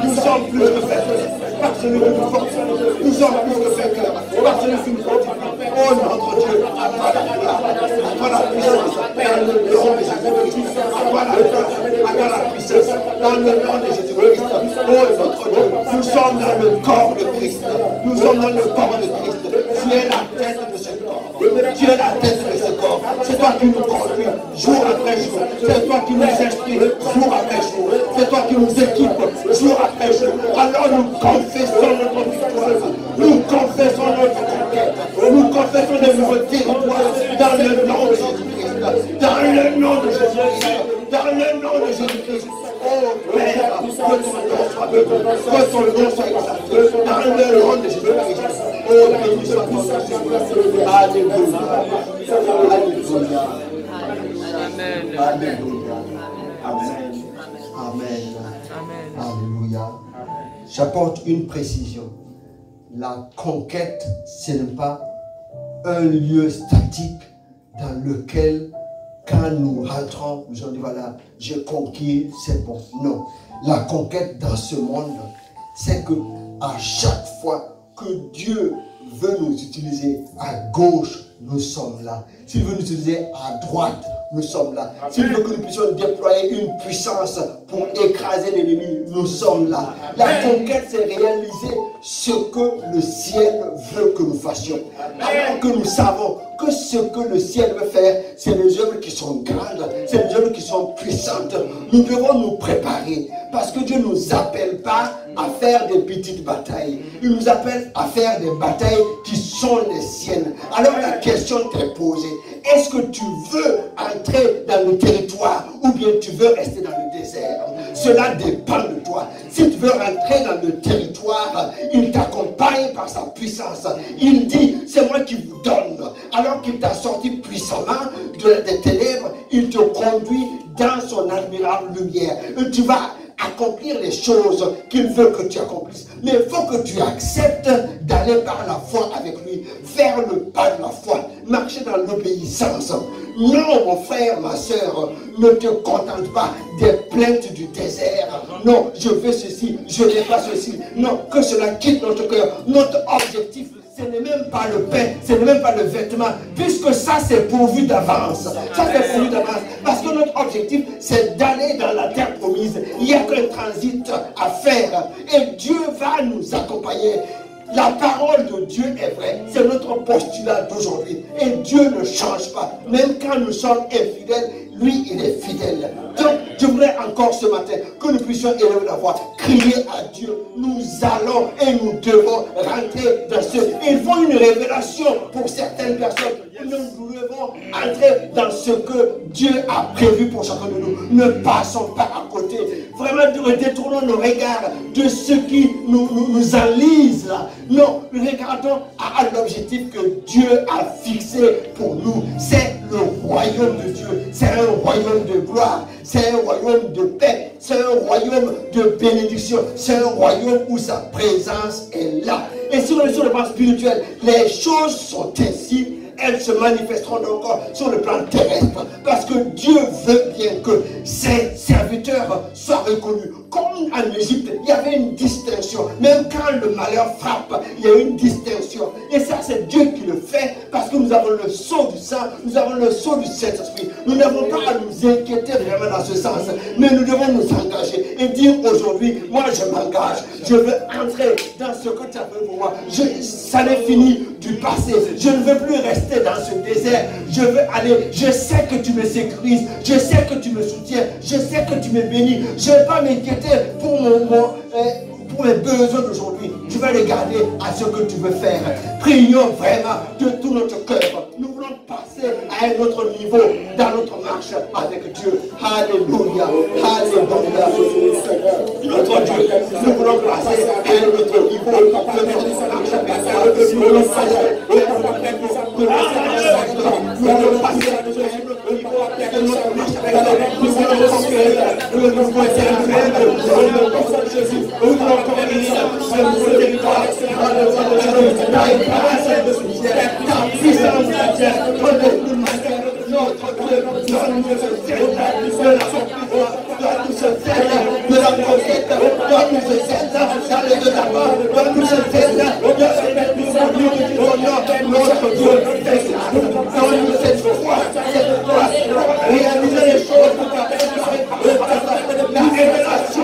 Nous sommes plus que vainqueurs par celui qui nous force. Nous sommes plus que vainqueurs par celui qui nous fortifie. Oh notre Dieu, à toi la gloire, à toi la puissance, dans le nom de Jésus-Christ. À toi la puissance, dans le nom de Jésus-Christ. Oh notre Dieu, nous sommes dans le corps de Christ. Nous sommes dans le corps de Christ. Tu es la tête de ce corps. Tu es la tête de ce corps. C'est toi qui nous conduis jour après jour. C'est toi qui nous instruis jour après jour. C'est toi qui nous équipes jour après jour. Alors nous confessons notre victoire. Nous confessons notre conquête. Nous confessons de nouveaux territoires dans le nom de Jésus-Christ. Dans le nom de Jésus-Christ. Dans le nom de Jésus-Christ. Oh Père, que ton nom soit béni. Que ton nom soit exalté. Dans le nom de Jésus-Christ. Oh, béni soit ton nom. Alléluia. Alléluia. Amen. Alléluia. Amen. Amen. Alléluia. J'apporte une précision. La conquête, ce n'est pas un lieu statique dans lequel, quand nous rentrons, nous allons dire voilà, j'ai conquis, c'est bon. Non. La conquête dans ce monde, c'est que à chaque fois que Dieu veut nous utiliser à gauche, nous sommes là. S'il veut nous utiliser à droite, nous sommes là. S'il veut que nous puissions déployer une puissance pour écraser l'ennemi, nous sommes là. La conquête, c'est réaliser ce que le ciel veut que nous fassions. Alors que nous savons que ce que le ciel veut faire, c'est des œuvres qui sont grandes, c'est des œuvres qui sont puissantes. Nous devons nous préparer parce que Dieu ne nous appelle pas à faire des petites batailles. Il nous appelle à faire des batailles qui sont les siennes. Alors la question t'est posée. Est-ce que tu veux entrer dans le territoire ou bien tu veux rester dans le désert? Cela dépend de toi. Si tu veux rentrer dans le territoire, il t'accompagne par sa puissance. Il dit, c'est moi qui vous donne. Alors qu'il t'a sorti puissamment des ténèbres, il te conduit dans son admirable lumière. Et tu vas accomplir les choses qu'il veut que tu accomplisses. Mais il faut que tu acceptes d'aller par la foi avec lui, faire le pas de la foi, marcher dans l'obéissance. Non, mon frère, ma soeur, ne te contente pas des plaintes du désert. Non, je veux ceci, je n'ai pas ceci. Non, que cela quitte notre cœur. Notre objectif, ce n'est même pas le pain, ce n'est même pas le vêtement, puisque ça c'est pourvu d'avance. Ça c'est pourvu d'avance. Parce que notre objectif, c'est d'aller dans la terre promise. Il n'y a qu'un transit à faire. Et Dieu va nous accompagner. La parole de Dieu est vraie. C'est notre postulat d'aujourd'hui. Et Dieu ne change pas. Même quand nous sommes infidèles, lui, il est fidèle. Donc, je voudrais encore ce matin que nous puissions élever la voix, crier à Dieu. Nous allons et nous devons rentrer dans ce... Il faut une révélation pour certaines personnes. Nous devons entrer dans ce que Dieu a prévu pour chacun de nous. Ne passons pas à côté. Vraiment, détournons nos regards de ce qui nous enlise là. Non, regardons à l'objectif que Dieu a fixé pour nous. C'est le royaume de Dieu. C'est un royaume de gloire. C'est un royaume de paix. C'est un royaume de bénédiction. C'est un royaume où sa présence est là. Et sur le plan spirituel, les choses sont ainsi. Elles se manifesteront encore sur le plan terrestre. Parce que Dieu veut bien que ses serviteurs soient reconnus. Comme en Égypte, il y avait une distinction. Même quand le malheur frappe, il y a une distinction. Et ça, c'est Dieu qui le fait parce que nous avons le sceau du sang, nous avons le sceau du Saint-Esprit. Nous n'avons pas à nous inquiéter vraiment dans ce sens. Mais nous devons nous engager et dire aujourd'hui, moi je m'engage. Je veux entrer dans ce que tu as fait pour moi. Ça n'est fini du passé. Je ne veux plus rester dans ce désert. Je veux aller. Je sais que tu me sécurises. Je sais que tu me soutiens. Je sais que tu me bénis. Je ne vais pas m'inquiéter pour mes besoins d'aujourd'hui. Je vais les garder à ce que tu veux faire. Prions vraiment de tout notre cœur. Nous voulons passer à un autre niveau dans notre marche avec Dieu. Alléluia. Alléluia. Notre Dieu, nous voulons passer à un autre niveau de notre marche avec Dieu. Nous voulons passer à un autre niveau de notre marche avec Dieu. Nous voulons passer à un autre niveau de notre marche avec Dieu. Nous voulons conquérir le nouveau territoire de Jésus. Nous voulons conquérir ce nouveau territoire dans le nom de Jésus. Ta puissance, notre Dieu, donne-nous ce ciel de la pouvoir, donne-nous ce ciel de la conquête, donne-nous ce ciel d'aller de l'avant, donne-nous ce ciel de notre Dieu, donne-nous cette foi, réaliser les choses, la révélation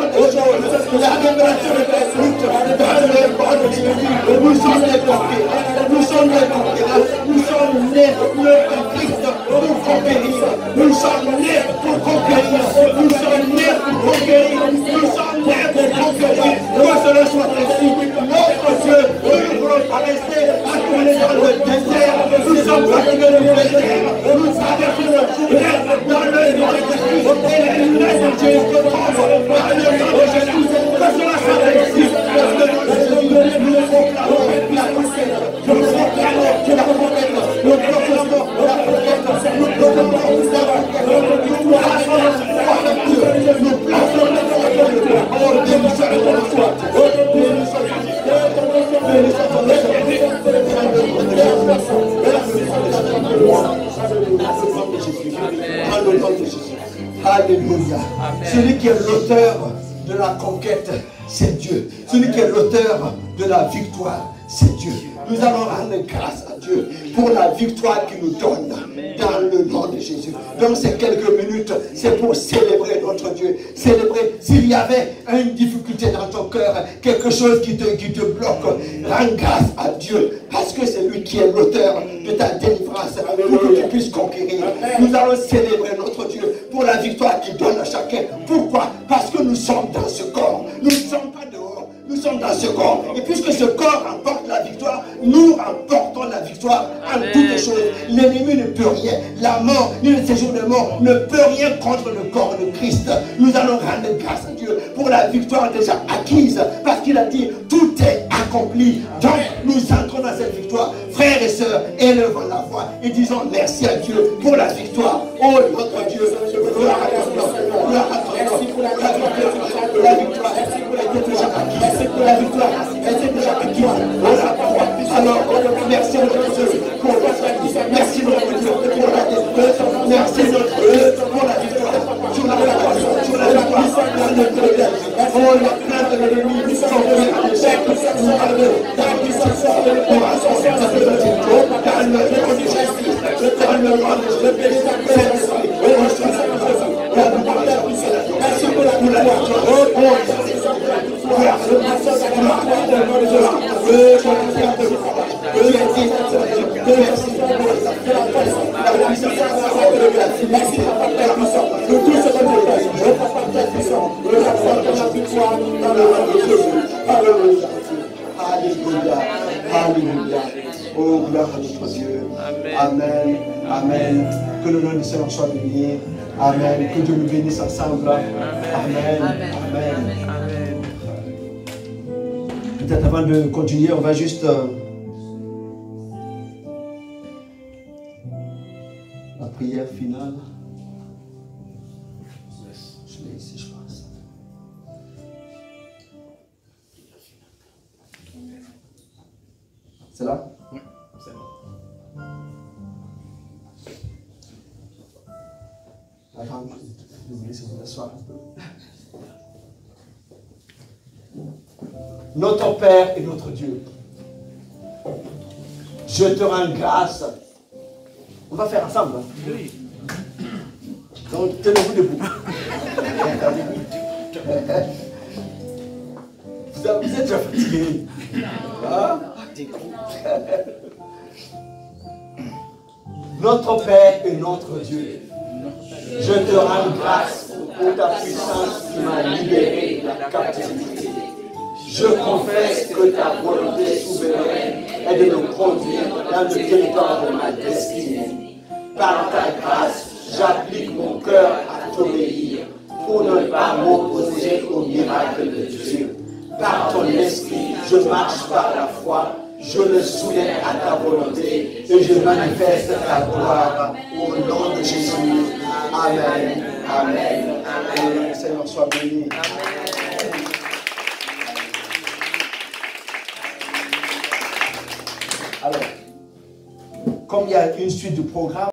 sommes des conquérants. Nous sommes des conquérants. Nous sommes nés en Christ pour conquérir. Nous sommes nés pour conquérir. Nous sommes nés pour conquérir. Nous sommes nés pour conquérir. Que cela soit ainsi. Notre Dieu, nous ne voulons pas rester à tourner dans le désert. Nous sommes fatigués du désert. Nous traversons le journée dans le nom de Jésus. Et la lumière de Dieu se trompe dans le nom de Jésus. Que cela soit ainsi. Parce que nous proclamons la conquête. Nous proclamons la conquête. Nous proclamons la conquête. Nous proclamons la conquête. Nous plaçons la conquête. Oh, bénissons la foi. Oh, bénissons la Alléluia. Celui qui est l'auteur de la conquête, c'est Dieu. Celui qui est l'auteur de la victoire, c'est Dieu. Nous allons rendre grâce à Dieu pour la victoire qu'il nous donne dans le nom de Jésus. Donc ces quelques minutes, c'est pour célébrer notre Dieu. Célébrer. S'il y avait une difficulté dans ton cœur, quelque chose qui te bloque, rends grâce à Dieu. Parce que c'est lui qui est l'auteur de ta délivrance pour que tu puisses conquérir. Nous allons célébrer notre Dieu pour la victoire qu'il donne à chacun. Pourquoi? Parce que nous sommes dans ce corps. Nous ne sommes pas dehors. Nous sommes dans ce corps. Et puisque ce corps remporte la victoire, nous remportons la victoire en toutes choses. L'ennemi ne peut rien. La mort, ni le séjour de mort ne peut rien contre le corps de Christ. Nous allons rendre grâce à Dieu pour la victoire déjà acquise. Parce qu'il a dit, tout est accompli. Donc, nous entrons dans cette victoire. Frères et sœurs, élevons la voix et disons merci à Dieu pour la victoire. Oh, notre Dieu, gloire à ton nom. Gloire à ton nom. La victoire était déjà acquise. La victoire était déjà acquise. Alors, merci notre Dieu pour la victoire. Merci notre Dieu pour la victoire. Merci notre Dieu pour la victoire. Sur la victoire, sur la victoire, dans le privilège. Oh, les plaintes de l'ennemi sont venues à l'échec. Nous allons dans le puissance de l'oration, dans le nom de Jésus, dans le nom de Jésus, Saint-Esprit, merci pour la victoire. Alléluia, alléluia. Oh, gloire à notre Dieu. Amen, amen. Que le nom du Seigneur soit béni. Amen. Que Dieu nous bénisse ensemble. Amen, amen. Peut-être avant de continuer, on va juste la prière finale. Je l'ai ici, je pense. C'est là? Oui, c'est bon. Avant, je vous laisse vous asseoir un peu. Notre Père et notre Dieu, je te rends grâce. On va faire ensemble. Hein? Oui. Donc, tenez-vous debout. Vous êtes déjà fatigué. Hein? Notre Père et notre Dieu, je te rends grâce pour ta puissance qui m'a libéré de la captivité. Je confesse que ta volonté souveraine est de me conduire dans le territoire de ma destinée. Par ta grâce, j'applique mon cœur à t'obéir pour ne pas m'opposer au miracle de Dieu. Par ton esprit, je marche par la foi, je me soumets à ta volonté et je manifeste ta gloire au nom de Jésus. Amen. Amen. Amen. Seigneur, sois béni. Alors, comme il y a une suite de programmes,